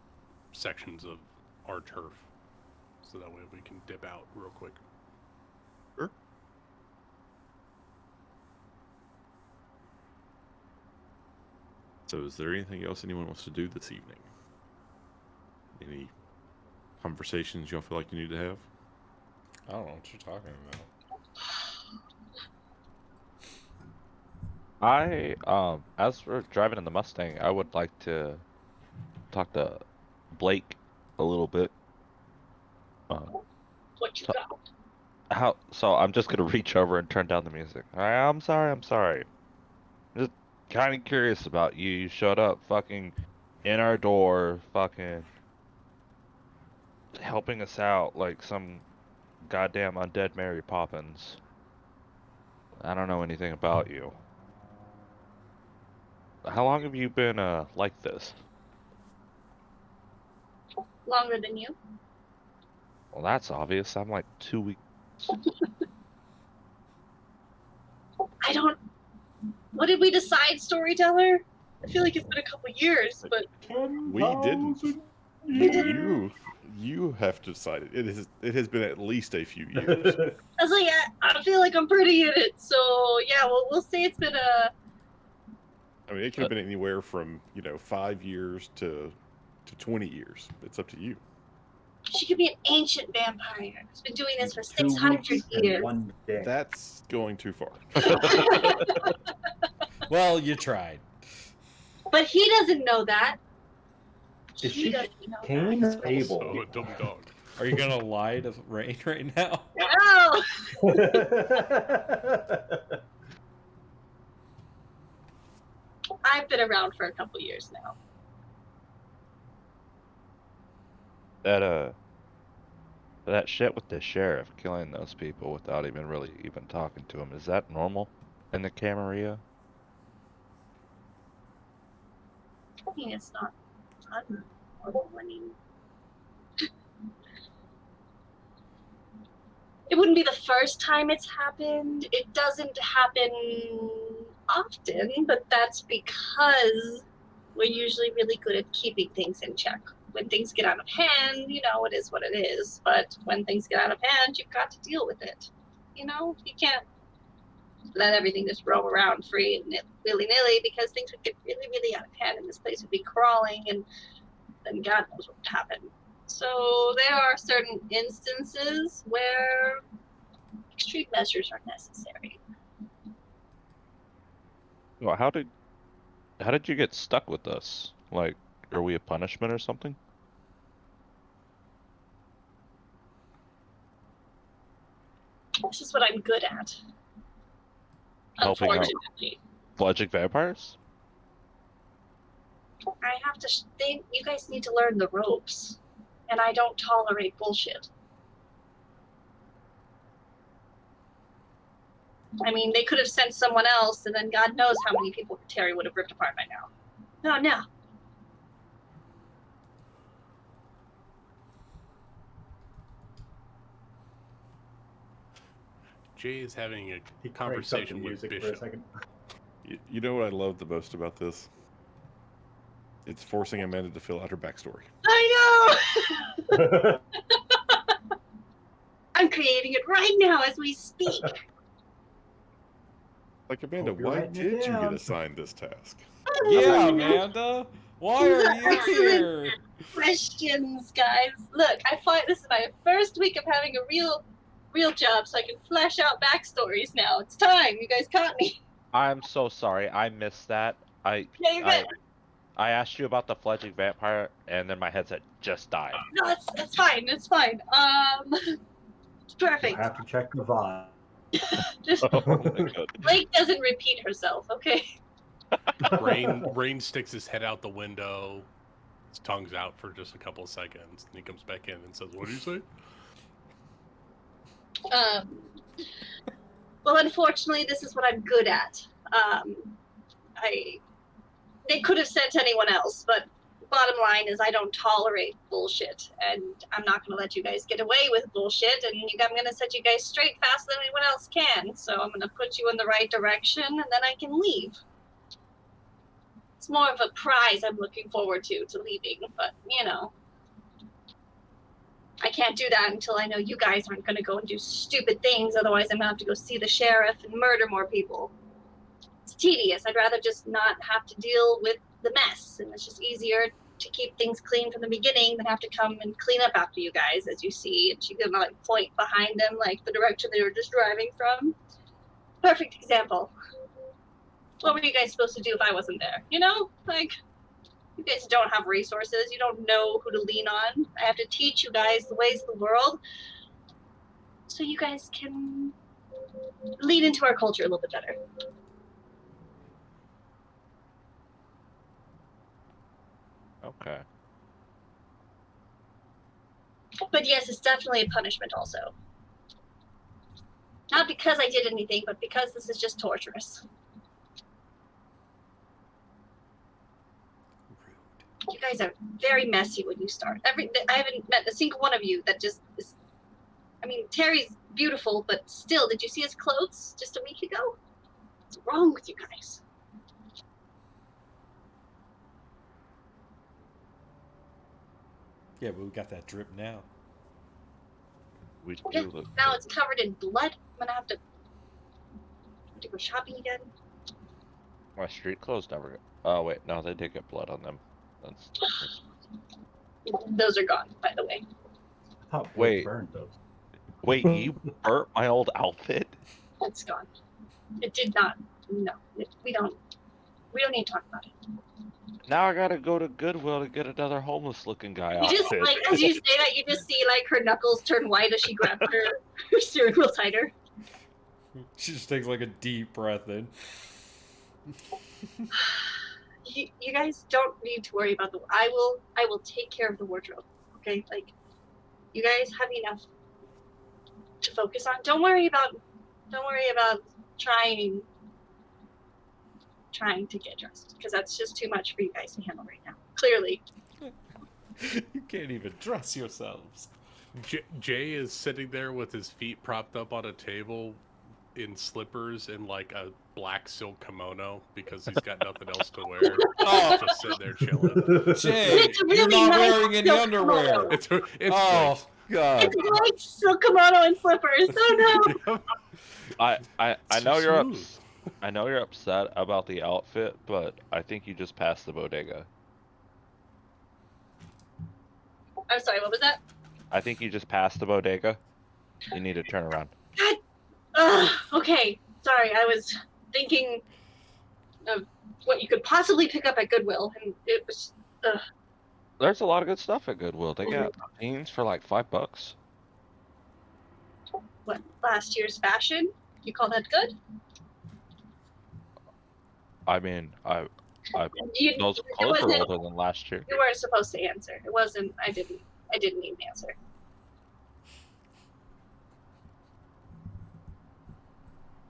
sections of our turf, so that way we can dip out real quick.
Sure. So is there anything else anyone wants to do this evening? Any conversations y'all feel like you need to have?
I don't know what you're talking about.
As we're driving in the Mustang, I would like to talk to Blake a little bit.
What you got?
So I'm just gonna reach over and turn down the music. I'm sorry. Just kind of curious about you. You showed up fucking in our door, fucking helping us out like some goddamn undead Mary Poppins. I don't know anything about you. How long have you been like this?
Longer than you.
Well, that's obvious. I'm like 2 weeks.
I don't. What did we decide, storyteller? I feel like it's been a couple years, but
We didn't.
10,000
You have decided. It has been at least a few years.
I was like, I feel like I'm pretty in it. So yeah, well, we'll say it's been a.
I mean, it could have been anywhere from 5 years to 20 years. It's up to you.
She could be an ancient vampire who's been doing this for
2
600
weeks and
years.
1 day.
That's going too far.
Well, you tried.
But he doesn't know that.
Is
He
she
doesn't know
Cain
that.
or Abel?
So a dumb dog.
Are you gonna lie to Rain right now?
No! I've been around for a couple years now.
That shit with the sheriff killing those people without even really even talking to him, is that normal in the Camarilla?
I mean, it's not unnormal. I mean, it wouldn't be the first time it's happened. It doesn't happen often, but that's because we're usually really good at keeping things in check. When things get out of hand, it is what it is. But when things get out of hand, you've got to deal with it. You can't let everything just roam around free and willy-nilly, because things would get really, really out of hand and this place would be crawling, and then God knows what would happen. So there are certain instances where extreme measures are necessary.
Well, how did you get stuck with us? Like, are we a punishment or something?
This is what I'm good at.
Helping out
Unfortunately.
Bludgeon vampires?
I have to think you guys need to learn the ropes. And I don't tolerate bullshit. I mean, they could have sent someone else, and then God knows how many people Terry would have ripped apart by now. No.
Jay is having a
He cranks up the
conversation with
music for a
Bishop.
second.
You know what I love the most about this? It's forcing Amanda to fill out her backstory.
I know! I'm creating it right now as we speak.
Like, Amanda,
Hope you're
why
writing it
did you get
down.
assigned this task?
Yeah, Amanda. Why
These
are
are
you
excellent
here?
Questions, guys. Look, I find this is my first week of having a real job, so I can flesh out backstories now. It's time. You guys caught me.
I'm so sorry. I missed that.
Yeah, you're good.
I asked you about the fledgling vampire, and then my headset just died.
No, it's fine. It's fine. It's
You'll
perfect.
have to check the VOD.
Just
Oh my god.
Blake doesn't repeat herself, okay?
Rain sticks his head out the window, his tongue's out for just a couple of seconds, and he comes back in and says, "What do you say?"
Well, unfortunately, this is what I'm good at. They could have sent anyone else, but bottom line is I don't tolerate bullshit, and I'm not going to let you guys get away with bullshit, and I'm going to set you guys straight faster than anyone else can, so I'm going to put you in the right direction, and then I can leave. It's more of a prize I'm looking forward to leaving, but, you know, I can't do that until I know you guys aren't going to go and do stupid things, otherwise I'm going to have to go see the sheriff and murder more people. It's tedious. I'd rather just not have to deal with the mess, and it's just easier to keep things clean from the beginning than have to come and clean up after you guys, as you see. And she can like point behind them, like the direction they were just driving from. Perfect example. What were you guys supposed to do if I wasn't there? You know, like you guys don't have resources. You don't know who to lean on. I have to teach you guys the ways of the world, so you guys can lean into our culture a little bit better.
Okay.
But yes, it's definitely a punishment also. Not because I did anything, but because this is just torturous. You guys are very messy when you start. I haven't met a single one of you that just is. I mean, Terry's beautiful, but still, did you see his clothes just a week ago? What's wrong with you guys?
Yeah, but we got that drip now.
We
Yeah,
do look
now
good.
it's covered in blood. I'm gonna have to go shopping again.
My street clothes never get. Oh wait, no, they did get blood on them. That's
Those are gone, by the way.
I thought Blake
Wait.
burned those.
Wait, you burnt my old outfit?
It's gone. It did not. No, we don't need to talk about it.
Now I gotta go to Goodwill to get another homeless-looking guy
You just
outfit.
like as you say that, you just see like her knuckles turn white as she grabs her steering wheel tighter.
She just takes like a deep breath in.
You guys don't need to worry about I will take care of the wardrobe. Okay, like you guys have enough to focus on. Don't worry about trying to get dressed, because that's just too much for you guys to handle right now. Clearly.
You can't even dress yourselves.
Jay is sitting there with his feet propped up on a table in slippers and like a black silk kimono because he's got nothing else to wear.
Oh.
Just sitting there chilling.
Jay,
It's a
you're
really
not
nice
wearing any
silk
underwear.
kimono.
It's
Oh, God.
It's a white silk kimono and slippers. Oh no.
I know
So
you're
smooth.
I know you're upset about the outfit, but I think you just passed the bodega.
I'm sorry, what was that?
I think you just passed the bodega. You need to turn around.
Okay. Sorry, I was thinking of what you could possibly pick up at Goodwill, and it was
There's a lot of good stuff at Goodwill. They got jeans for like $5.
what, last year's fashion? You call that good?
I mean,
You,
those
it
clothes are
wasn't-
older than last year.
you weren't supposed to answer. It wasn't. I didn't need an answer.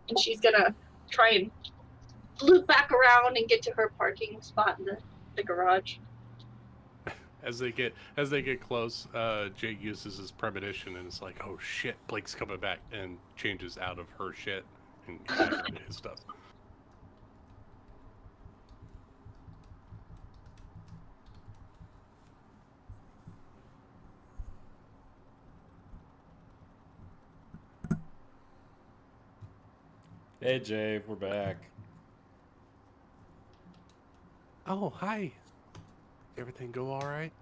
And she's gonna try and loop back around and get to her parking spot in the garage.
As they get close, Jake uses his premonition and it's like, oh shit, Blake's coming back, and changes out of her shit and back into his stuff.
Hey, Jay, we're back.
Oh, hi. Everything go all right?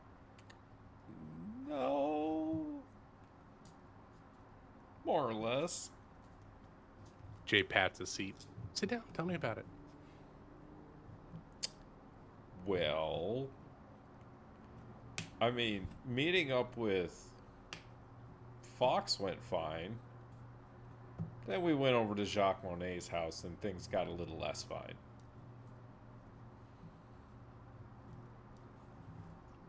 No. More or less.
Jay pats his seat. Sit down. Tell me about it.
Well, I mean, meeting up with Fox went fine. Then we went over to Jacques Monet's house and things got a little less fine.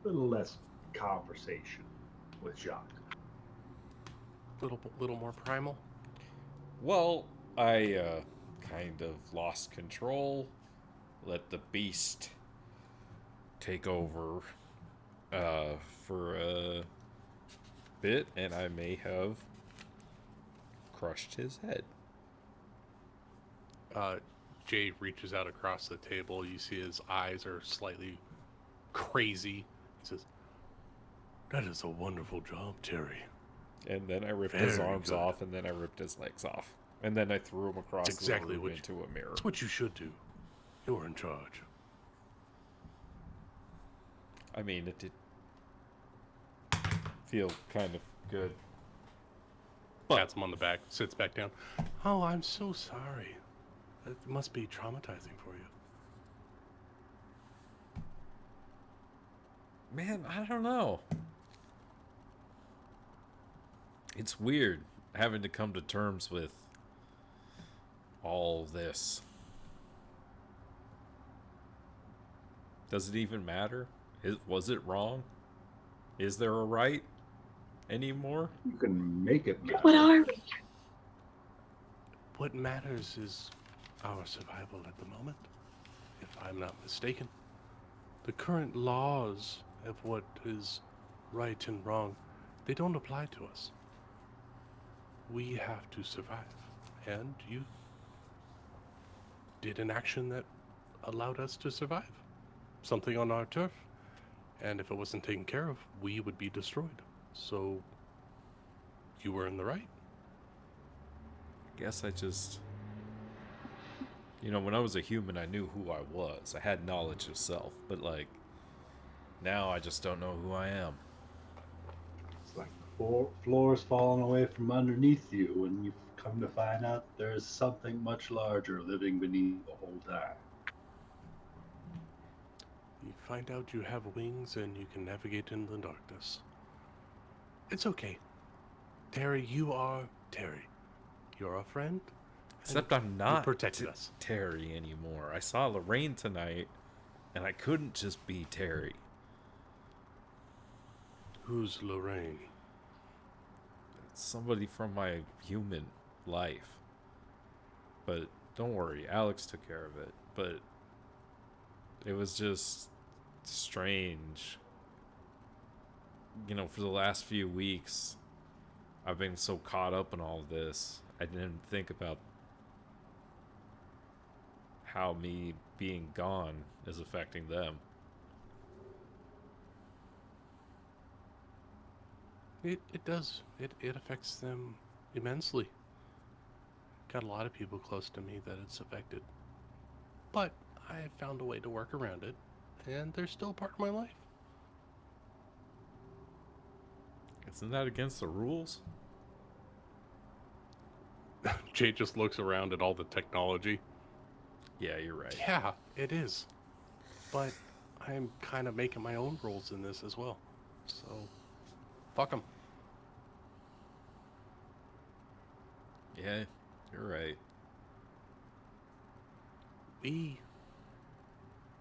A little less conversation with Jacques.
Little more primal.
Well, I kind of lost control, let the beast take over for a bit, and I may have crushed his head.
Jay reaches out across the table. You see his eyes are slightly crazy. He says, "That is a wonderful job, Terry."
And then I ripped his
Very
arms
good.
off, and then I ripped his legs off. And then I threw him across
That's exactly
the room
what
into a mirror.
That's what you should do. You're in charge.
I mean, it did feel kind of good.
Pats him on the back, sits back down. Oh, I'm so sorry. It must be traumatizing for you.
Man, I don't know. It's weird having to come to terms with all this. Does it even matter? Was it wrong? Is there a right anymore?
You can make it matter.
What are we?
What matters is our survival at the moment, if I'm not mistaken. The current laws of what is right and wrong, they don't apply to us. We have to survive. And you did an action that allowed us to survive. Something on our turf. And if it wasn't taken care of, we would be destroyed. So, you were in the right.
Guess I just... You know, when I was a human, I knew who I was. I had knowledge of self. But, like, now I just don't know who I am.
It's like the floor's falling away from underneath you, and you've come to find out there's something much larger living beneath the whole time.
You find out you have wings and you can navigate in the darkness. It's okay. Terry, you are Terry. You're a friend.
Except I'm not
protected us.
Terry anymore. I saw Lorraine tonight, and I couldn't just be Terry.
Who's Lorraine?
It's somebody from my human life. But don't worry, Alex took care of it. But it was just strange. You know, for the last few weeks, I've been so caught up in all this, I didn't think about how me being gone is affecting them.
It does. It affects them immensely. Got a lot of people close to me that it's affected. But I have found a way to work around it, and they're still part of my life.
Isn't that against the rules?
Jay just looks around at all the technology.
Yeah, you're right.
Yeah, it is. But I'm kind of making my own rules in this as well. So, fuck them.
Yeah, you're right.
We,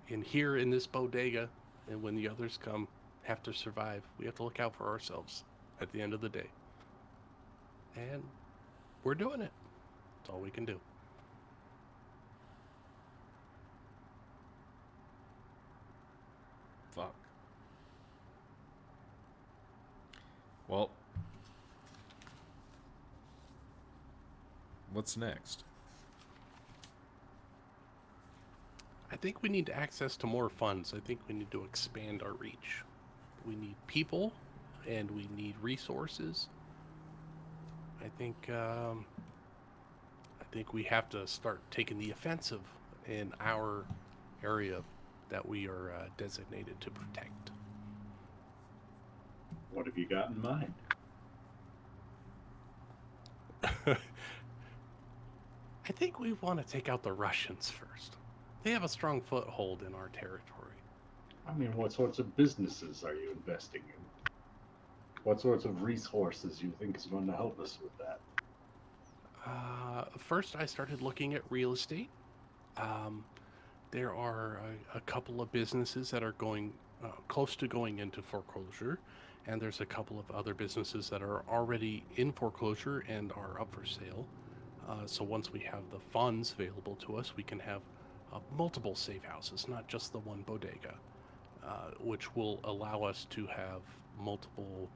here in this bodega, and when the others come, have to survive. We have to look out for ourselves at the end of the day. And we're doing it. That's all we can do.
Fuck. Well, what's next?
I think we need access to more funds. I think we need to expand our reach. We need people, and we need resources. I think we have to start taking the offensive in our area that we are designated to protect.
What have you got in mind?
I think we want to take out the Russians first. They have a strong foothold in our territory.
I mean, what sorts of businesses are you investing in? What sorts of resources you think is going to help us with that?
First, I started looking at real estate. There are a couple of businesses that are going close to going into foreclosure, and there's a couple of other businesses that are already in foreclosure and are up for sale. So once we have the funds available to us, we can have multiple safe houses, not just the one bodega, which will allow us to have multiple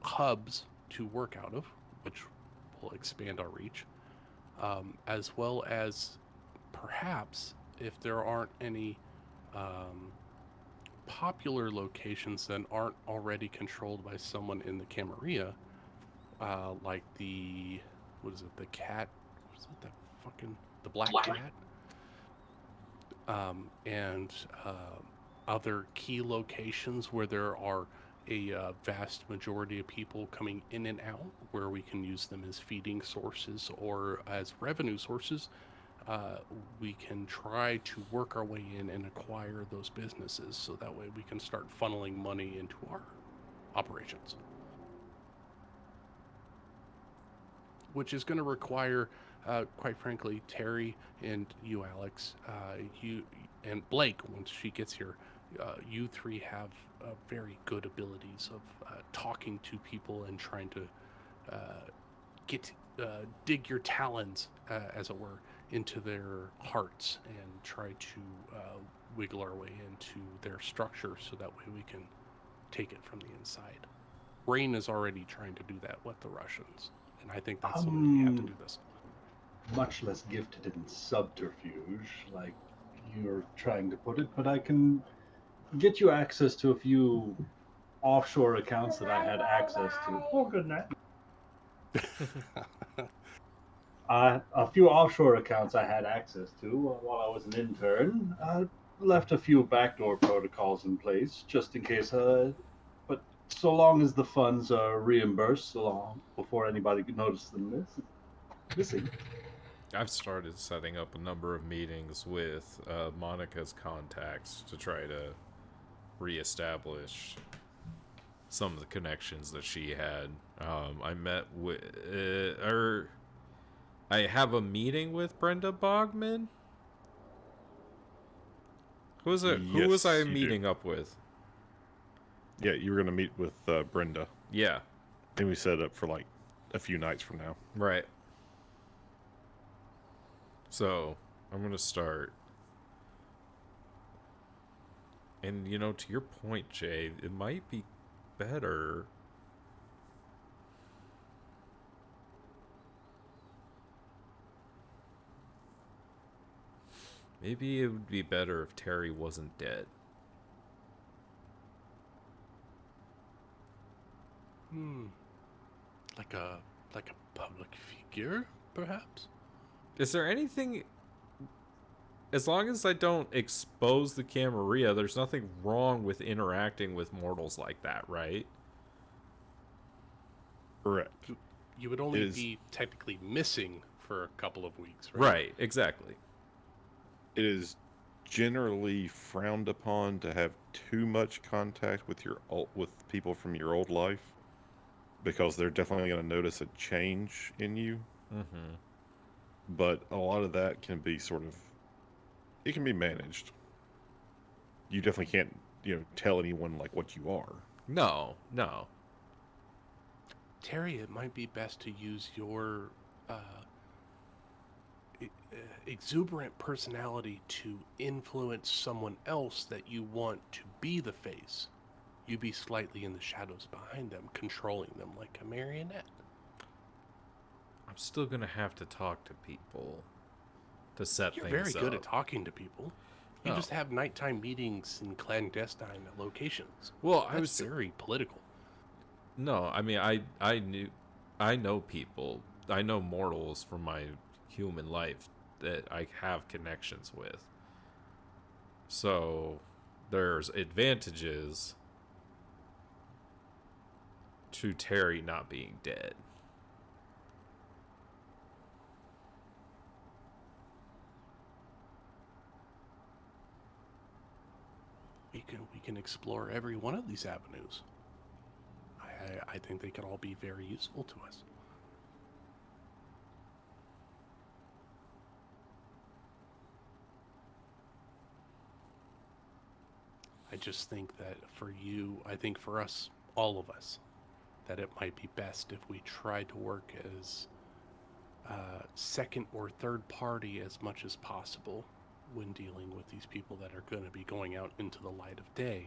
hubs to work out of, which will expand our reach, as well as perhaps if there aren't any popular locations that aren't already controlled by someone in the Camarilla, like the, what is it, the cat, what is it, that fucking, the black cat, and other key locations where there are a vast majority of people coming in and out, where we can use them as feeding sources or as revenue sources. We can try to work our way in and acquire those businesses, so that way we can start funneling money into our operations, which is going to require, quite frankly, Terry and you, Alex, you and Blake, once she gets here, you three have very good abilities of talking to people and trying to dig your talons, as it were, into their hearts and try to wiggle our way into their structure, so that way we can take it from the inside. Rain is already trying to do that with the Russians, and I think that's the way we have to do this.
Much less gifted in subterfuge, like you're trying to put it, but I can get you access to a few offshore accounts that I had access to. Oh, good night. A few offshore accounts I had access to while I was an intern. Left a few backdoor protocols in place just in case. But so long as the funds are reimbursed, so long before anybody could notice them missing.
I've started setting up a number of meetings with Monica's contacts to try to reestablish some of the connections that she had. I met with, I have a meeting with Brenda Bogman. Who was it? Who was I
Yes, you
meeting
do.
up with?
Yeah, you were going to meet with Brenda.
Yeah,
And we set it up for like a few nights from now.
right. So, I'm going to start. And, you know, to your point, Jay, it might be better. Maybe it would be better if Terry wasn't dead.
Like a public figure, perhaps?
Is there anything... As long as I don't expose the Camarilla, there's nothing wrong with interacting with mortals like that, right?
Correct.
You would only
Is-
be technically missing for a couple of weeks, right?
Right, exactly.
It is generally frowned upon to have too much contact with with people from your old life, because they're definitely going to notice a change in you.
Mm-hmm.
But a lot of that can be it can be managed. You definitely can't, tell anyone like what you are.
No.
Terry, it might be best to use your exuberant personality to influence someone else that you want to be the face, you be slightly in the shadows behind them, controlling them like a marionette.
I'm still gonna have to talk to people to set
You're
things
very good at
up.
talking to people. You just have nighttime meetings in clandestine locations.
Well,
That's very political.
No, I mean, I know people. I know mortals from my human life that I have connections with. So there's advantages to Terry not being dead.
We can explore every one of these avenues. I think they could all be very useful to us. I just think that for you, I think for us, all of us, that it might be best if we try to work as second or third party as much as possible when dealing with these people that are going to be going out into the light of day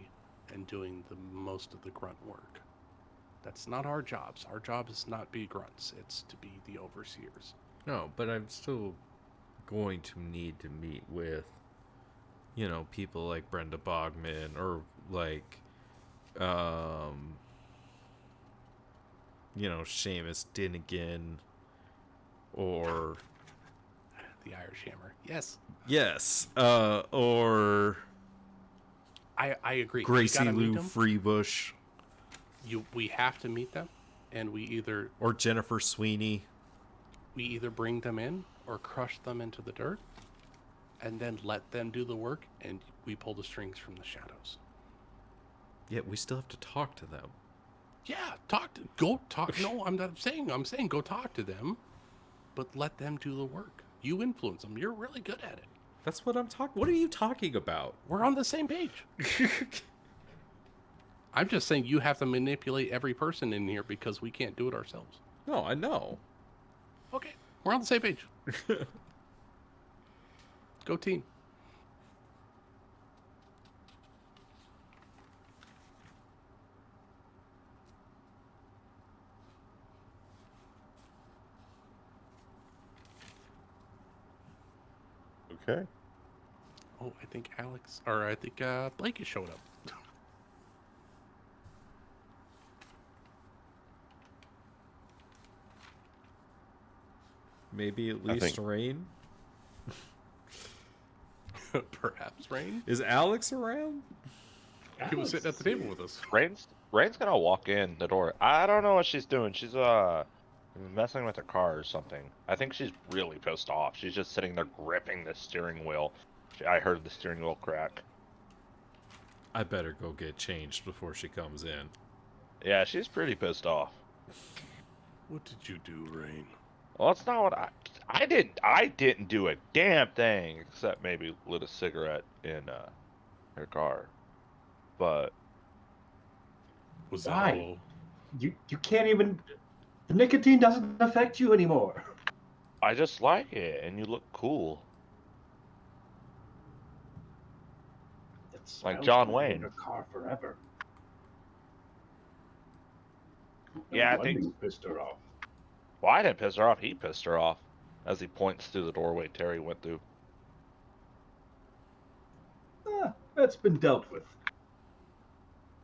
and doing the most of the grunt work. That's not our jobs. Our job is not be grunts. It's to be the overseers.
No, but I'm still going to need to meet with, you know, people like Brenda Bogman or like, you know, Seamus Dinnigan or
The Irish Hammer. Yes.
yes, or
I agree.
Gracie Lou Freebush
We have to meet them, and we either
Jennifer Sweeney.
bring them in or crush them into the dirt, and then let them do the work, and we pull the strings from the shadows.
Yeah, we still have to talk to them.
Yeah, go talk. No, I'm saying go talk to them, but let them do the work. You influence them. You're really good at it.
That's what I'm talking. What are you talking about?
We're on the same page. I'm just saying you have to manipulate every person in here because we can't do it ourselves.
No, I know.
Okay, we're on the same page. Go team.
Okay.
Oh, I think Blake has showed up.
Maybe at least Rain.
Perhaps Rain.
Is Alex around?
He was sitting at the table with us.
Rain's gonna walk in the door. I don't know what she's doing. She's messing with her car or something. I think she's really pissed off. She's just sitting there gripping the steering wheel. I heard the steering wheel crack.
I better go get changed before she comes in.
Yeah, she's pretty pissed off.
What did you do, Rain?
Well, that's not what I didn't. I didn't do a damn thing except maybe lit a cigarette in her car. But
Was that
Why?
all?
You can't even. The nicotine doesn't affect you anymore.
I just like it, and you look cool.
It's
Like John Wayne.
in your car forever.
Yeah, I think.
You pissed her off.
Well, I didn't piss her off. He pissed her off as he points through the doorway Terry went through.
That's been dealt with.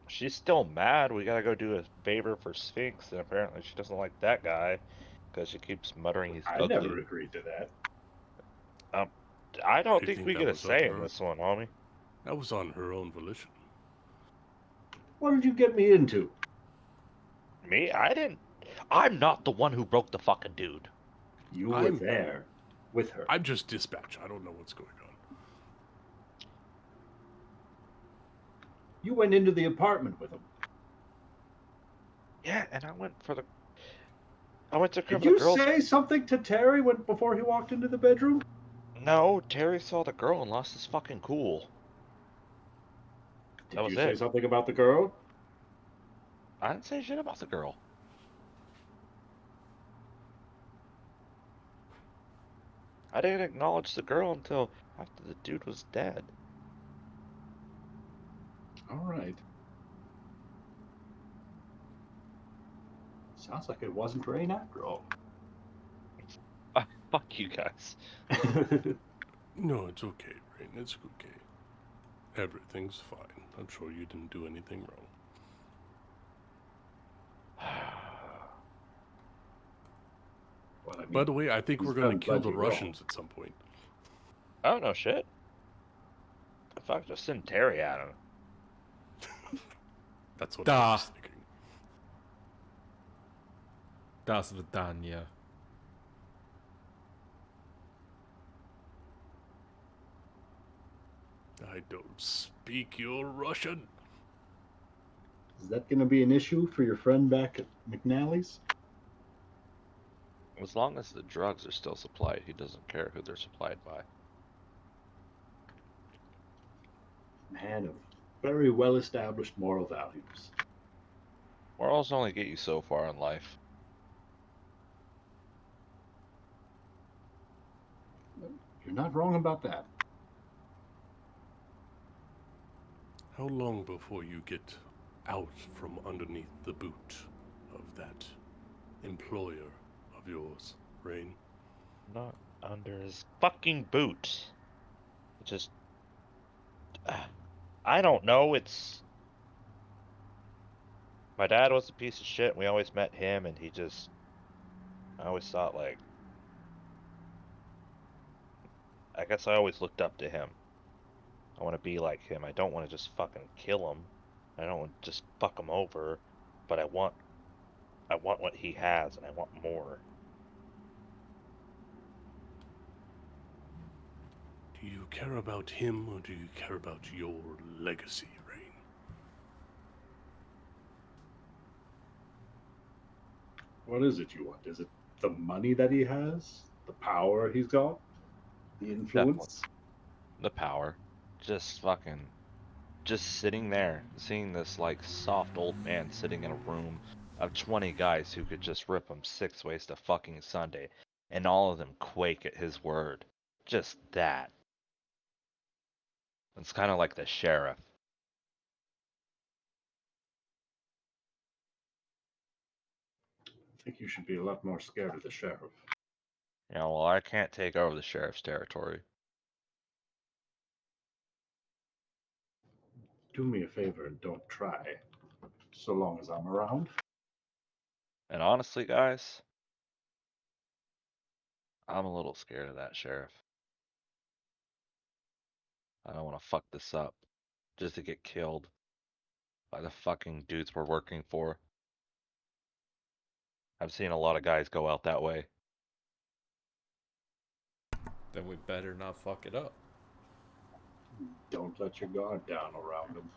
She's still mad. We gotta go do a favor for Sphinx, and apparently she doesn't like that guy because she keeps muttering he's
I
ugly.
never agreed to that.
I don't
I
think
think
we
that
get a
was up
say
to
in
her.
this one, homie.
That was on her own volition.
What did you get me into?
Me? I didn't. I'm not the one who broke the fucking dude.
You were
I'm-
there with her.
I'm just dispatch. I don't know what's going on.
You went into the apartment with him.
Yeah, and I went to cover
Did
the
you
girls.
say something to Terry before he walked into the bedroom?
No, Terry saw the girl and lost his fucking cool.
Did
That was
you say
it.
something about the girl?
I didn't say shit about the girl. I didn't acknowledge the girl until after the dude was dead.
All right. Sounds like it wasn't rain after all.
Fuck you guys.
No, it's okay, Rain. It's okay. Everything's fine. I'm sure you didn't do anything wrong.
Well, I mean,
By the way, I think
he's
we're going
done
to kill the
plenty wrong.
Russians at some point.
I don't know shit. If I just send Terry at him.
That's what
Duh.
I was thinking.
Das Vidanya.
I don't speak your Russian.
Is that going to be an issue for your friend back at McNally's?
As long as the drugs are still supplied, he doesn't care who they're supplied by.
Man of very well-established moral values.
Morals only get you so far in life.
You're not wrong about that.
How long before you get out from underneath the boot of that employer of yours, Rain?
Not under his fucking boot. Just. I don't know, it's. My dad was a piece of shit, and we always met him, and he just. I always thought, like. I guess I always looked up to him. I want to be like him. I don't want to just fucking kill him. I don't want to just fuck him over. But I want what he has, and I want more.
Do you care about him or do you care about your legacy, Rain?
What is it you want? Is it the money that he has? The power he's got? The influence?
The power. Just fucking. Just sitting there, seeing this, like, soft old man sitting in a room of 20 guys who could just rip him 6 ways to fucking Sunday, and all of them quake at his word. Just that. It's kind of like the sheriff.
I think you should be a lot more scared of the sheriff.
You know, well, I can't take over the sheriff's territory.
Do me a favor and don't try. So long as I'm around.
And honestly, guys, I'm a little scared of that sheriff. I don't want to fuck this up just to get killed by the fucking dudes we're working for. I've seen a lot of guys go out that way.
Then we better not fuck it up.
Don't let your guard down around him.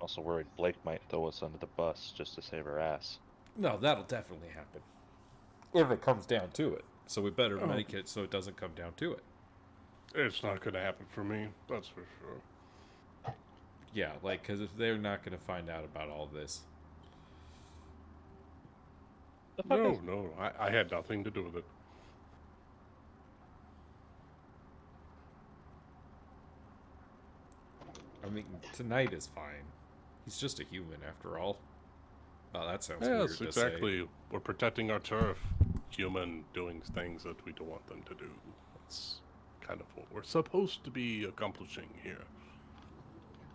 Also worried Blake might throw us under the bus just to save her ass.
No, that'll definitely happen. If it comes down to it. So we better make it so it doesn't come down to it.
It's not going to happen for me, that's for sure.
Yeah, like, because if they're not going to find out about all this.
No, I had nothing to do with it.
I mean, tonight is fine. He's just a human after all. Oh, that sounds
Yes,
weird to
exactly.
say.
We're protecting our turf. Human doing things that we don't want them to do. That's kind of what we're supposed to be accomplishing here.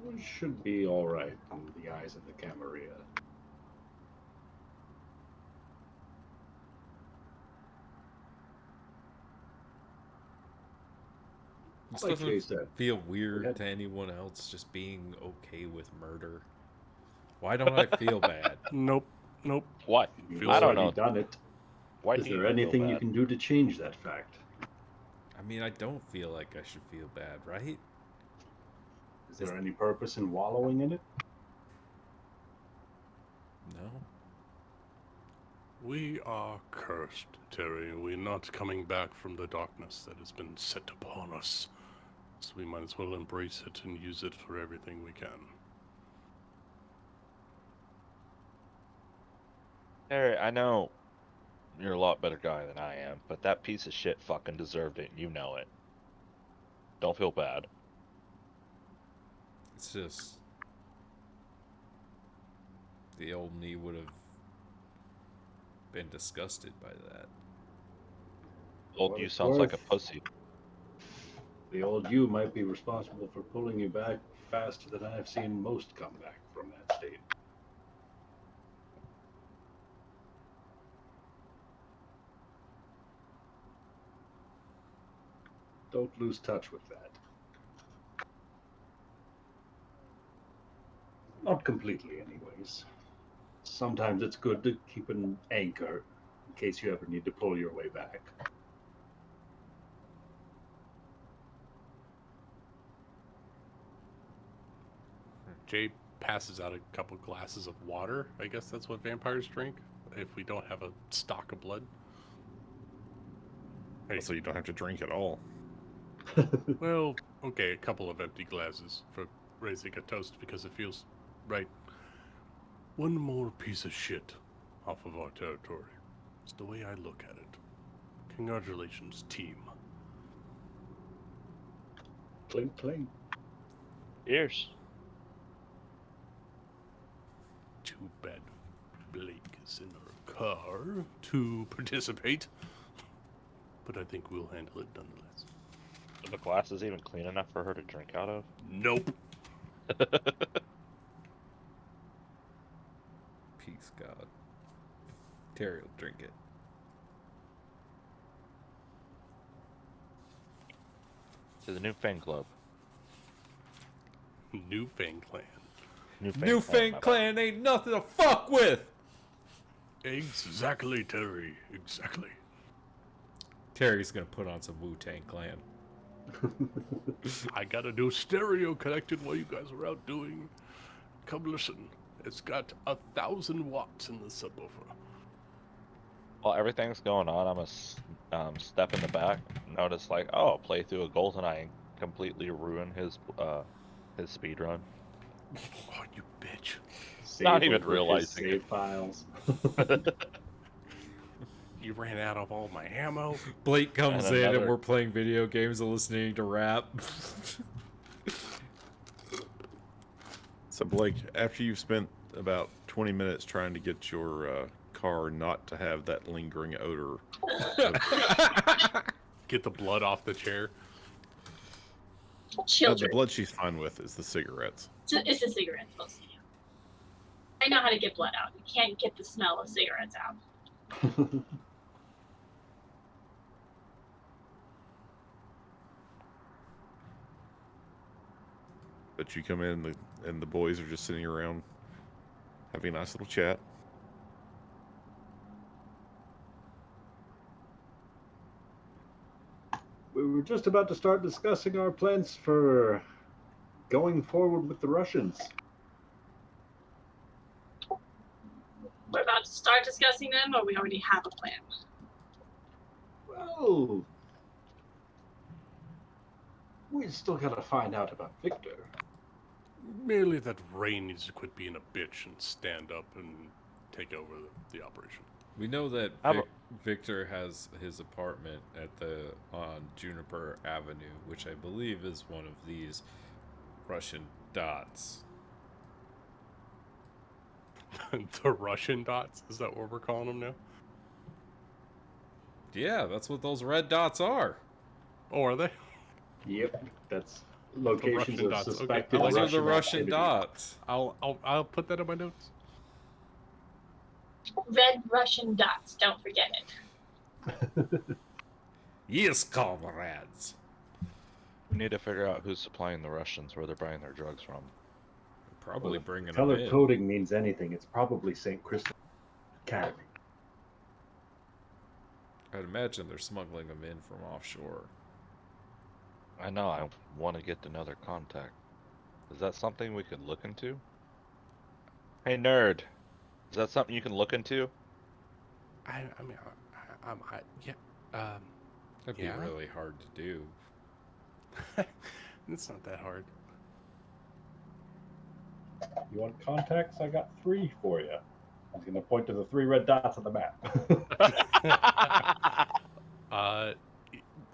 We should be alright in the eyes of the Camarilla.
This
Like Jay
doesn't
said,
feel weird
had-
to anyone else just being okay with murder. Why don't I feel bad?
Nope.
What?
You've
Feels
I don't
already
know.
done it.
Why
Is
do you
there
feel
anything you
bad?
can do to change that fact?
I mean, I don't feel like I should feel bad, right?
Is there any purpose in wallowing in it?
No.
We are cursed, Terry. We're not coming back from the darkness that has been set upon us. So we might as well embrace it and use it for everything we can.
Harry, I know you're a lot better guy than I am, but that piece of shit fucking deserved it, and you know it. Don't feel bad.
It's just the old me would have been disgusted by that.
Old
What
you
it's
sounds like a
worth.
pussy.
The old you might be responsible for pulling you back faster than I've seen most come back from that state. Don't lose touch with that. Not completely, anyways. Sometimes it's good to keep an anchor in case you ever need to pull your way back.
Jay passes out a couple glasses of water. I guess that's what vampires drink if we don't have a stock of blood. Hey,
So you don't have to drink at all.
well, okay, a couple of empty glasses for raising a toast because it feels right. One more piece of shit off of our territory. It's the way I look at it. Congratulations, team.
Clink, clink.
Cheers.
Too bad Blake is in our car to participate. But I think we'll handle it nonetheless.
Are the glasses even clean enough for her to drink out of?
Nope.
Peace, God. Terry will drink it.
To the New Fang Club.
New Fang Clan.
New Fang Clan ain't nothing to fuck with!
Exactly, Terry. Exactly.
Terry's gonna put on some Wu-Tang Clan.
I got a new stereo connected while you guys were out doing. Come listen. It's got 1,000 watts in the subwoofer.
While everything's going on, I'm gonna step in the back. Notice like, oh, play through a GoldenEye and completely ruin his speed run.
Oh, you bitch.
Not
Save
even
over his
realizing
save
it.
files.
You ran out of all my ammo.
Blake comes
And
in and
another-
we're playing video games and listening to rap.
So Blake, after you've spent about 20 minutes trying to get your car not to have that lingering odor,
Get the blood off the chair.
the
Children.
blood she's fine with is the cigarettes.
It's a cigarette mostly. I know how to get blood out. You can't get the smell of cigarettes out.
But you come in and the boys are just sitting around having a nice little chat.
We were just about to start discussing our plans for going forward with the Russians.
We're about to start discussing them, or we already have a plan.
Well, we still gotta find out about Victor.
Merely that Rain needs to quit being a bitch and stand up and take over the operation.
We know that
How about-
Victor has his apartment on Juniper Avenue, which I believe is one of these Russian dots.
The Russian dots? Is that what we're calling them now?
Yeah, that's what those red dots are.
Oh, are they?
Yep, that's locations
Russian
of
dots. Okay,
suspected
I like
Those
it.
are the Russian
activity.
dots.
I'll put that in my notes.
Red Russian dots. Don't forget it.
Yes, comrades.
We need to figure out who's supplying the Russians, where they're buying their drugs from.
Probably
Well, if
bringing them
color
in.
coding means anything, it's probably St. Christopher Academy.
I'd imagine they're smuggling them in from offshore.
I know, I want to get another contact. Is that something we could look into? Hey, nerd. Is that something you can look into?
Yeah.
That'd
Yeah.
be really hard to do.
It's not that hard.
You want contacts? I got 3 for you. I was going to point to the 3 red dots on the map.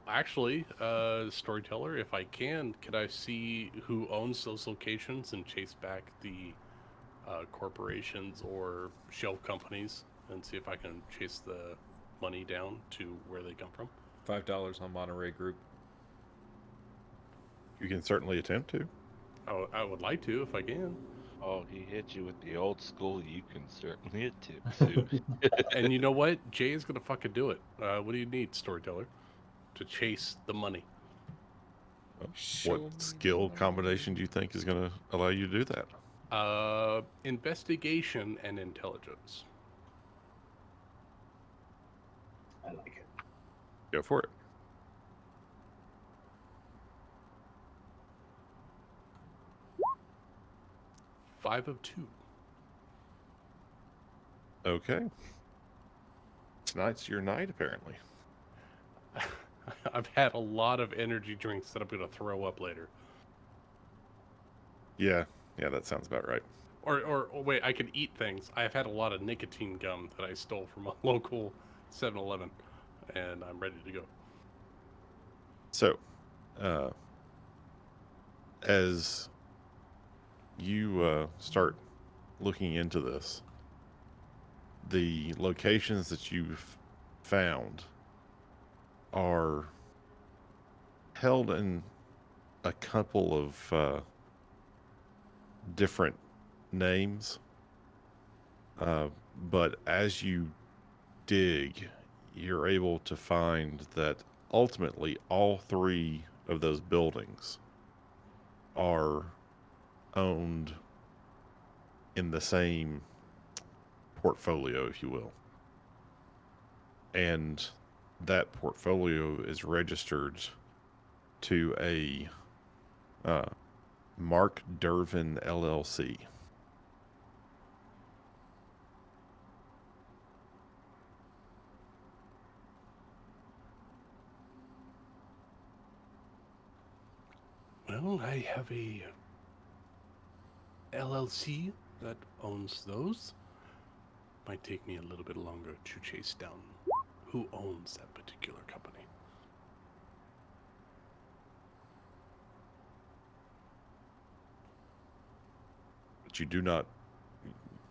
Actually, storyteller, if I can I see who owns those locations and chase back the corporations or shell companies and see if I can chase the money down to where they come from?
$5 on Monterey Group.
You can certainly attempt to.
Oh, I would like to if I can.
Oh, he hit you with the old school. You can certainly attempt to.
And you know what? Jay is gonna fucking do it. What do you need, storyteller, to chase the money?
Show me
What skill
money.
combination do you think is going to allow you to do that?
Investigation and intelligence.
I like it.
Go for it.
Five of 2.
Okay. Tonight's your night, apparently.
I've had a lot of energy drinks that I'm gonna throw up later.
Yeah, that sounds about right.
Or wait, I could eat things. I've had a lot of nicotine gum that I stole from a local 7-Eleven, and I'm ready to go.
So, as you start looking into this, the locations that you've found are held in a couple of different names. But as you dig, you're able to find that ultimately all 3 of those buildings are owned in the same portfolio, if you will. And that portfolio is registered to a Mark Dervin LLC.
Well, I have a LLC that owns those. Might take me a little bit longer to chase down who owns that particular company.
But you do not,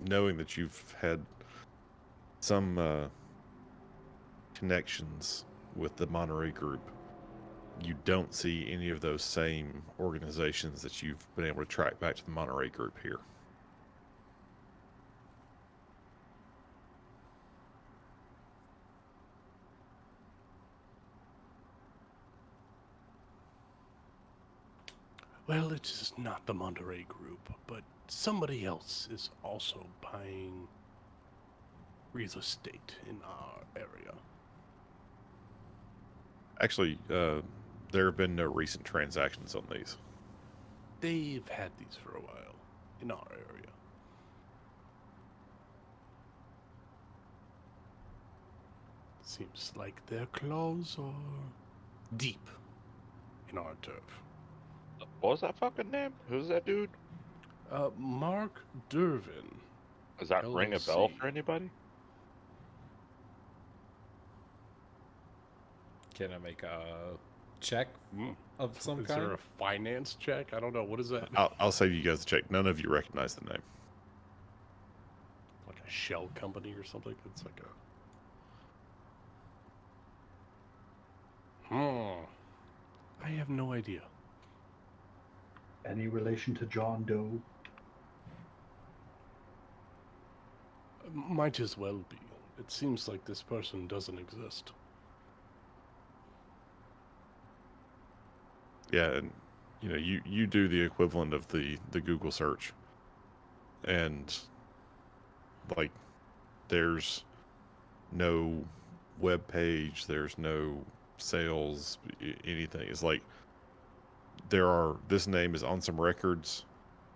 knowing that you've had some connections with the Monterey Group, you don't see any of those same organizations that you've been able to track back to the Monterey Group here.
Well, it is not the Monterey Group, but somebody else is also buying real estate in our area.
Actually, there have been no recent transactions on these.
They've had these for a while in our area. Seems like their claws are deep in our turf.
What was that fucking name? Who's that dude?
Mark Dervin.
Does that ring a bell
LLC.
for anybody?
Can I make a check of some
Is
kind?
there a finance check? I don't know. What is that?
I'll save you guys a check. None of you recognize the name.
Like a shell company or something? It's like a... I have no idea.
Any relation to John Doe?
Might as well be. It seems like this person doesn't exist.
Yeah, and you do the equivalent of the Google search, and like there's no web page, there's no sales, anything. It's like this name is on some records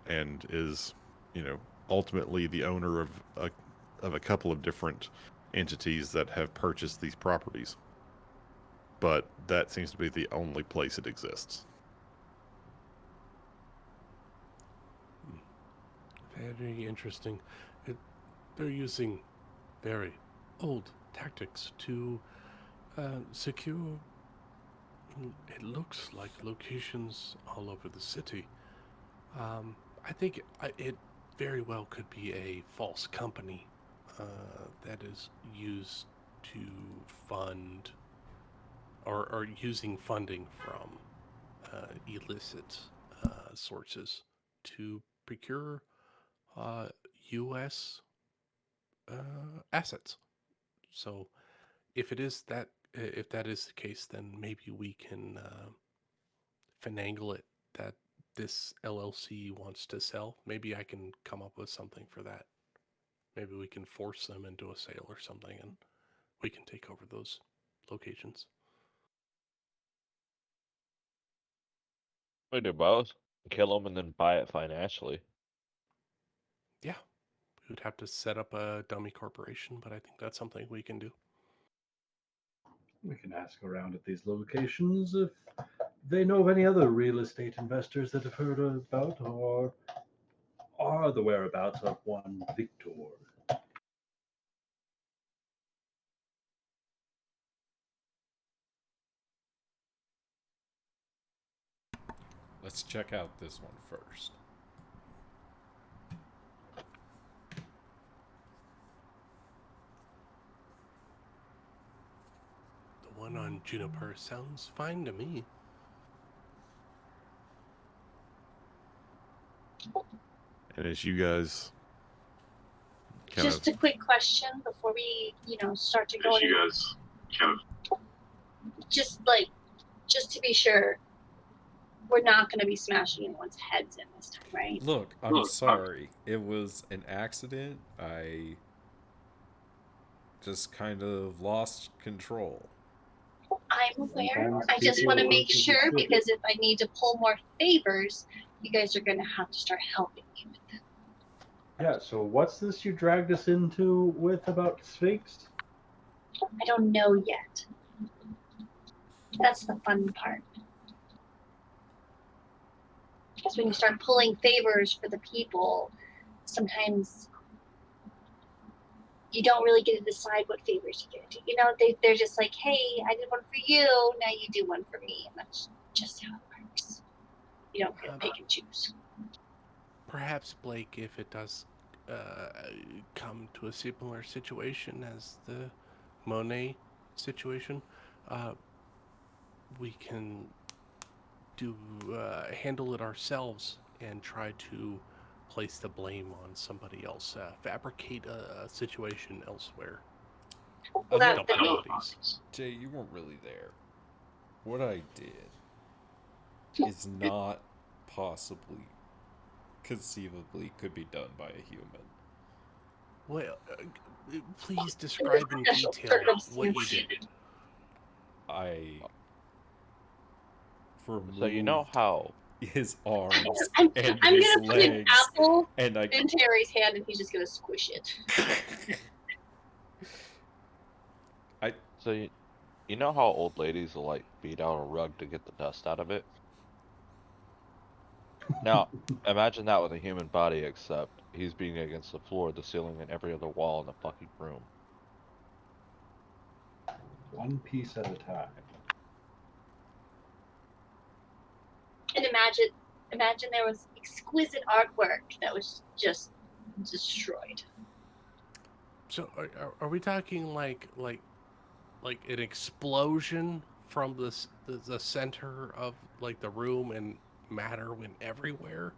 and is ultimately the owner of a couple of different entities that have purchased these properties, but that seems to be the only place it exists.
Very interesting. They're using very old tactics to secure, it looks like, locations all over the city. I think it very well could be a false company that is used to fund or using funding from illicit sources to procure U.S. Assets. So if that is the case, then maybe we can finagle it that this LLC wants to sell. Maybe I can come up with something for that. Maybe we can force them into a sale or something, and we can take over those locations.
We do both. Kill them and then buy it financially.
Yeah, we would have to set up a dummy corporation, but I think that's something we can do.
We can ask around at these locations if they know of any other real estate investors that have heard about or are the whereabouts of one Victor.
Let's check out this one first.
The one on Juniper sounds fine to me.
And as you guys
Just a quick question before we, start to go. Just to be sure, we're not going to be smashing anyone's heads in this time, right?
Look, I'm sorry. It was an accident. I just kind of lost control.
I'm aware.
Sometimes
I just
people
want to
are
make
just
sure,
stupid.
because if I need to pull more favors, you guys are going to have to start helping me with that.
Yeah, so what's this you dragged us into with about Sphinx?
I don't know yet. That's the fun part. Because when you start pulling favors for the people, sometimes you don't really get to decide what favors you get to. They're just like, hey, I did one for you, now you do one for me. And that's just how it works. You don't get to pick and choose.
Perhaps, Blake, if it does come to a similar situation as the Monet situation, we can handle it ourselves and try to place the blame on somebody else, fabricate a situation elsewhere.
Well,
Jay, you weren't really there. What I did is not possibly, conceivably, could be done by a human.
Well, please describe in detail what you did.
I removed
So you know how
his arms
I'm
and
I'm
his
gonna put an
legs,
apple
and I
in Terry's hand, and he's just gonna squish it.
So you know how old ladies will like beat out a rug to get the dust out of it? Now, imagine that with a human body, except he's beating against the floor, the ceiling, and every other wall in the fucking room.
One piece at a time.
And imagine there was exquisite artwork that was just destroyed.
So, are we talking like an explosion from the center of like the room and matter went everywhere?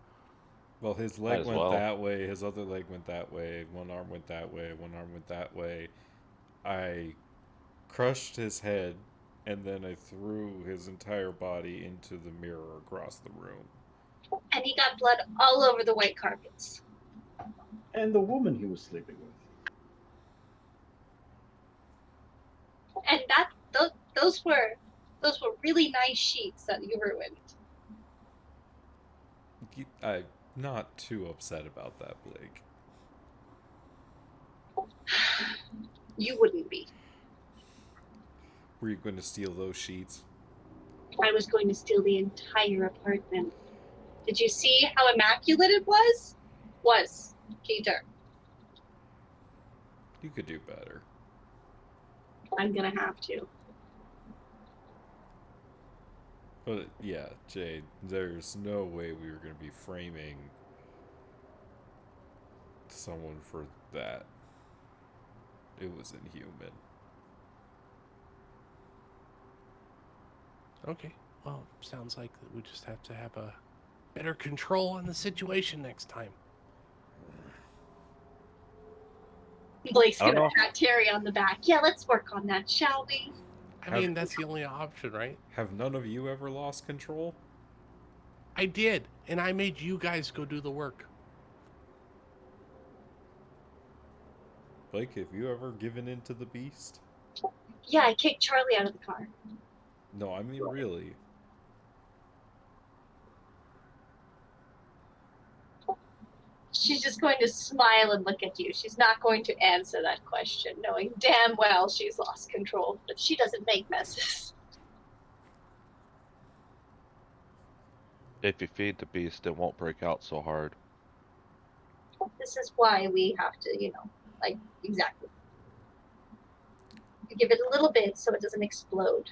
Well, his
Might
leg
as
went
well.
that way, his other leg went that way, one arm went that way, one arm went that way. I crushed his head, and then I threw his entire body into the mirror across the room.
And he got blood all over the white carpets.
And the woman he was sleeping with.
And those were really nice sheets that you ruined.
I'm not too upset about that, Blake.
You wouldn't be.
Were you going to steal those sheets?
I was going to steal the entire apartment. Did you see how immaculate it was? Keter.
You could do better.
I'm gonna have to.
But yeah, Jade, there's no way we were going to be framing someone for that. It was inhuman.
Okay. Well, sounds like we just have to have a better control on the situation next time.
Blake's
I don't
gonna
know.
pat Terry on the back. Yeah, let's work on that, shall we?
I mean, that's the only option, right?
Have none of you ever lost control?
I did, and I made you guys go do the work.
Blake, have you ever given in to the beast?
Yeah, I kicked Charlie out of the car.
No, I mean really.
She's just going to smile and look at you. She's not going to answer that question, knowing damn well she's lost control, but she doesn't make messes.
If you feed the beast, it won't break out so hard.
This is why we have to, exactly. You give it a little bit so it doesn't explode.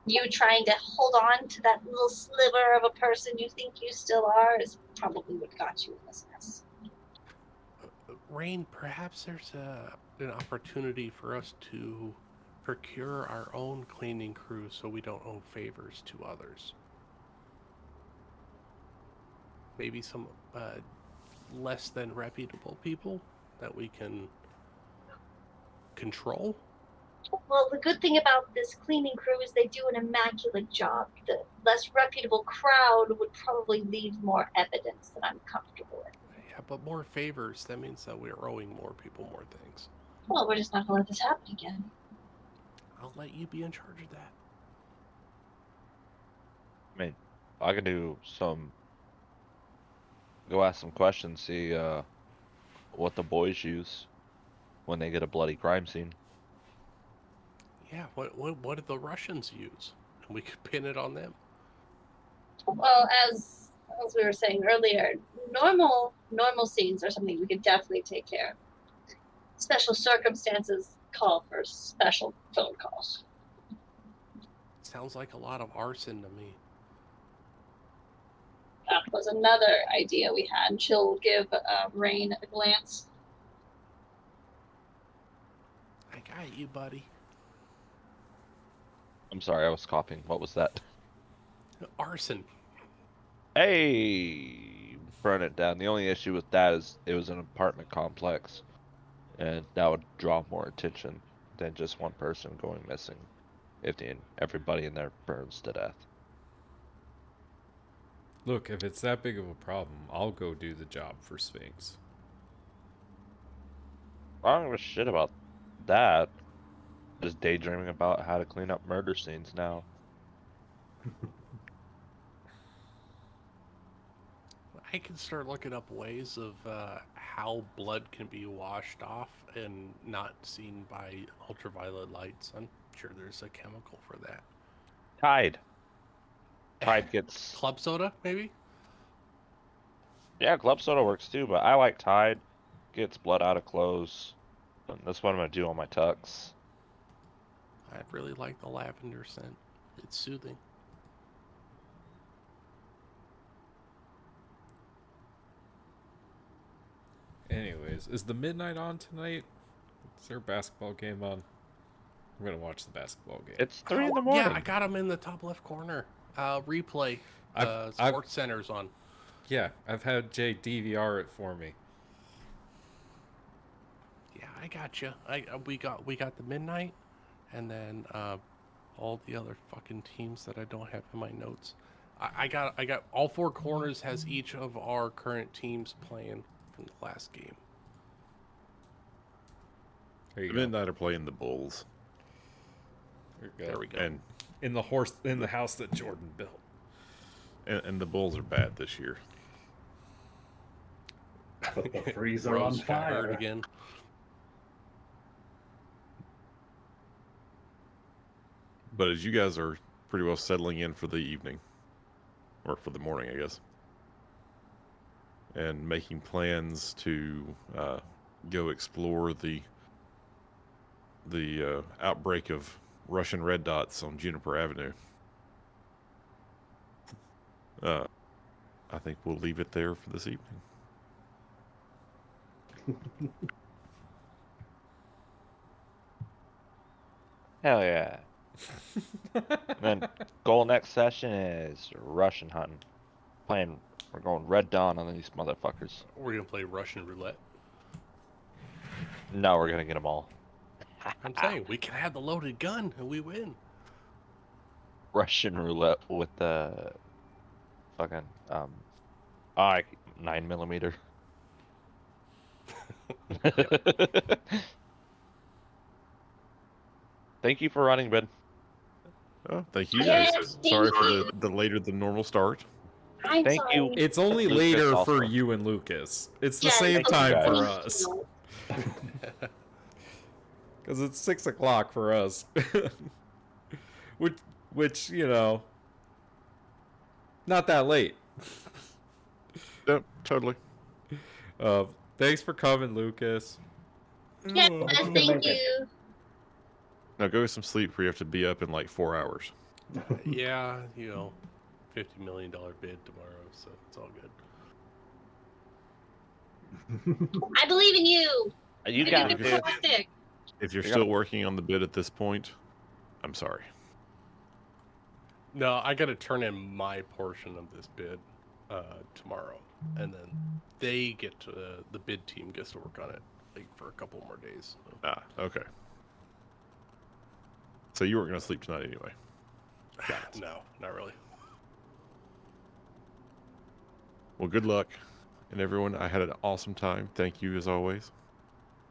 You trying to hold on to that little sliver of a person you think you still are is probably what got you in this mess.
Rain, perhaps there's an opportunity for us to procure our own cleaning crew so we don't owe favors to others. Maybe some less than reputable people that we can control.
Well, the good thing about this cleaning crew is they do an immaculate job. The less reputable crowd would probably leave more evidence that I'm comfortable with.
Yeah, but more favors, that means that we're owing more people more things.
Well, we're just not going to let this happen again.
I'll let you be in charge of that.
I mean, I can go ask some questions, see what the boys use when they get a bloody crime scene.
Yeah, what did the Russians use? And we could pin it on them.
Well, as we were saying earlier, normal scenes are something we could definitely take care of. Special circumstances call for special phone calls.
Sounds like a lot of arson to me.
That was another idea we had. She'll give Rain a glance.
I got you, buddy.
I'm sorry, I was coughing. What was that?
Arson.
Hey, burn it down. The only issue with that is it was an apartment complex, and that would draw more attention than just one person going missing if everybody in there burns to death.
Look, if it's that big of a problem, I'll go do the job for Sphinx.
I don't give a shit about that. Just daydreaming about how to clean up murder scenes now.
I can start looking up ways of how blood can be washed off and not seen by ultraviolet lights. I'm sure there's a chemical for that.
Tide. Tide gets...
Club soda, maybe?
Yeah, club soda works too, but I like Tide. Gets blood out of clothes. And that's what I'm going to do on my tux.
I really like the lavender scent. It's soothing.
Anyways, is the midnight on tonight? Is there a basketball game on? I'm gonna watch the basketball game.
It's 3 in the morning.
Yeah, I got them in the top left corner. Replay.
I've-
Sports Center's on.
Yeah, I've had Jay DVR it for me.
Yeah, I got you. We got the midnight, and then all the other fucking teams that I don't have in my notes. I got all 4 corners has each of our current teams playing from the last game.
There you
The
go.
Midnight are playing the Bulls,
There we go.
and
In the house that Jordan built.
and the Bulls are bad this year.
But the Frees are on
Rose got hurt
fire.
again.
But as you guys are pretty well settling in for the evening, or for the morning, I guess, and making plans to go explore the the outbreak of Russian red dots on Juniper Avenue. I think we'll leave it there for this evening.
Hell yeah. Then goal next session is Russian hunting. We're going Red Dawn on these motherfuckers.
We're gonna play Russian roulette.
No, we're gonna get them all.
I'm saying we can have the loaded gun and we win.
Russian roulette with the fucking 9mm. Thank you for running, Ben.
Oh, thank you.
Yes,
Sorry
thank
for
you.
the later than normal start.
I'm
Thank
sorry.
you.
It's only
Lucas
later
also.
for you and Lucas. It's the
Yes,
same
Thank you,
time
guys.
for
thank
us.
you.
Because it's 6 o'clock for us. which, you know, not that late.
Yep, totally.
Thanks for coming, Lucas.
Yes,
Hope you can
thank
make it.
you.
Now go get some sleep for you have to be up in like 4 hours.
Yeah, you know, $50 million bid tomorrow, so it's all good.
I believe in you.
You
You're
got
gonna be
this.
fantastic.
If you're
You're
still
gonna-
working on the bid at this point, I'm sorry.
No, I got to turn in my portion of this bid tomorrow, and then they get to the bid team gets to work on it like for a couple more days. So.
Ah, okay. So you weren't going to sleep tonight anyway.
No, not really.
Well, good luck. And everyone, I had an awesome time. Thank you as always.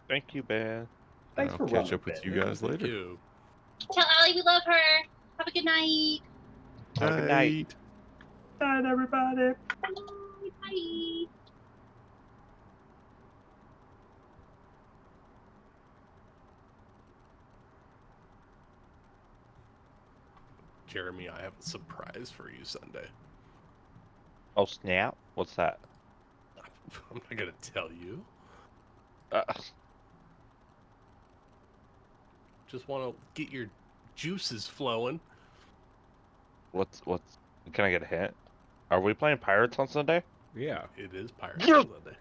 Thank you, Ben.
Thanks
I'll
for
catch
running,
up with
Ben.
you guys
Thank
later.
you.
Tell Allie we love her. Have a good night.
Have a good night.
Night, everybody.
Bye. Bye.
Jeremy, I have a surprise for you Sunday.
Oh, snap. What's that?
I'm not gonna tell you.
Uh,
Just want to get your juices flowing.
what's can I get a hint? Are we playing Pirates on Sunday?
Yeah.
It is Pirates
Yeah.
on Sunday.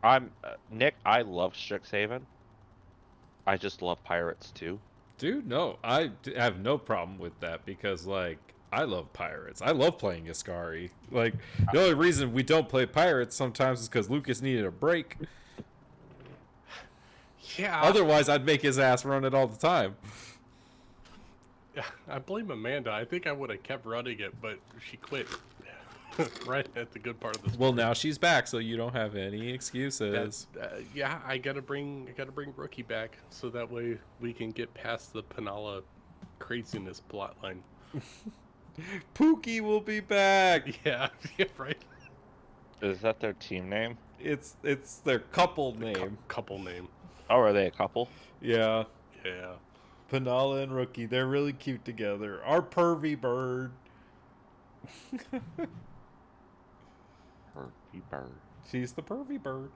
I'm Nick. I love Strixhaven. I just love Pirates too.
Dude, no. I have no problem with that because, like, I love pirates. I love playing Ascari. Like, the only reason we don't play pirates sometimes is because Lucas needed a break.
Yeah.
Otherwise, I'd make his ass run it all the time.
I blame Amanda. I think I would have kept running it, but she quit. Right at the good part of this.
Well, now she's back, so you don't have any excuses.
Yeah, I gotta bring Rookie back so that way we can get past the Penala craziness plotline.
Pookie will be back.
Yeah, yeah, right.
Is that their team name?
It's their couple name.
Couple name.
Oh, are they a couple?
Yeah.
Yeah.
Penala and Rookie, they're really cute together. Our pervy bird.
Pervy bird.
She's the pervy bird.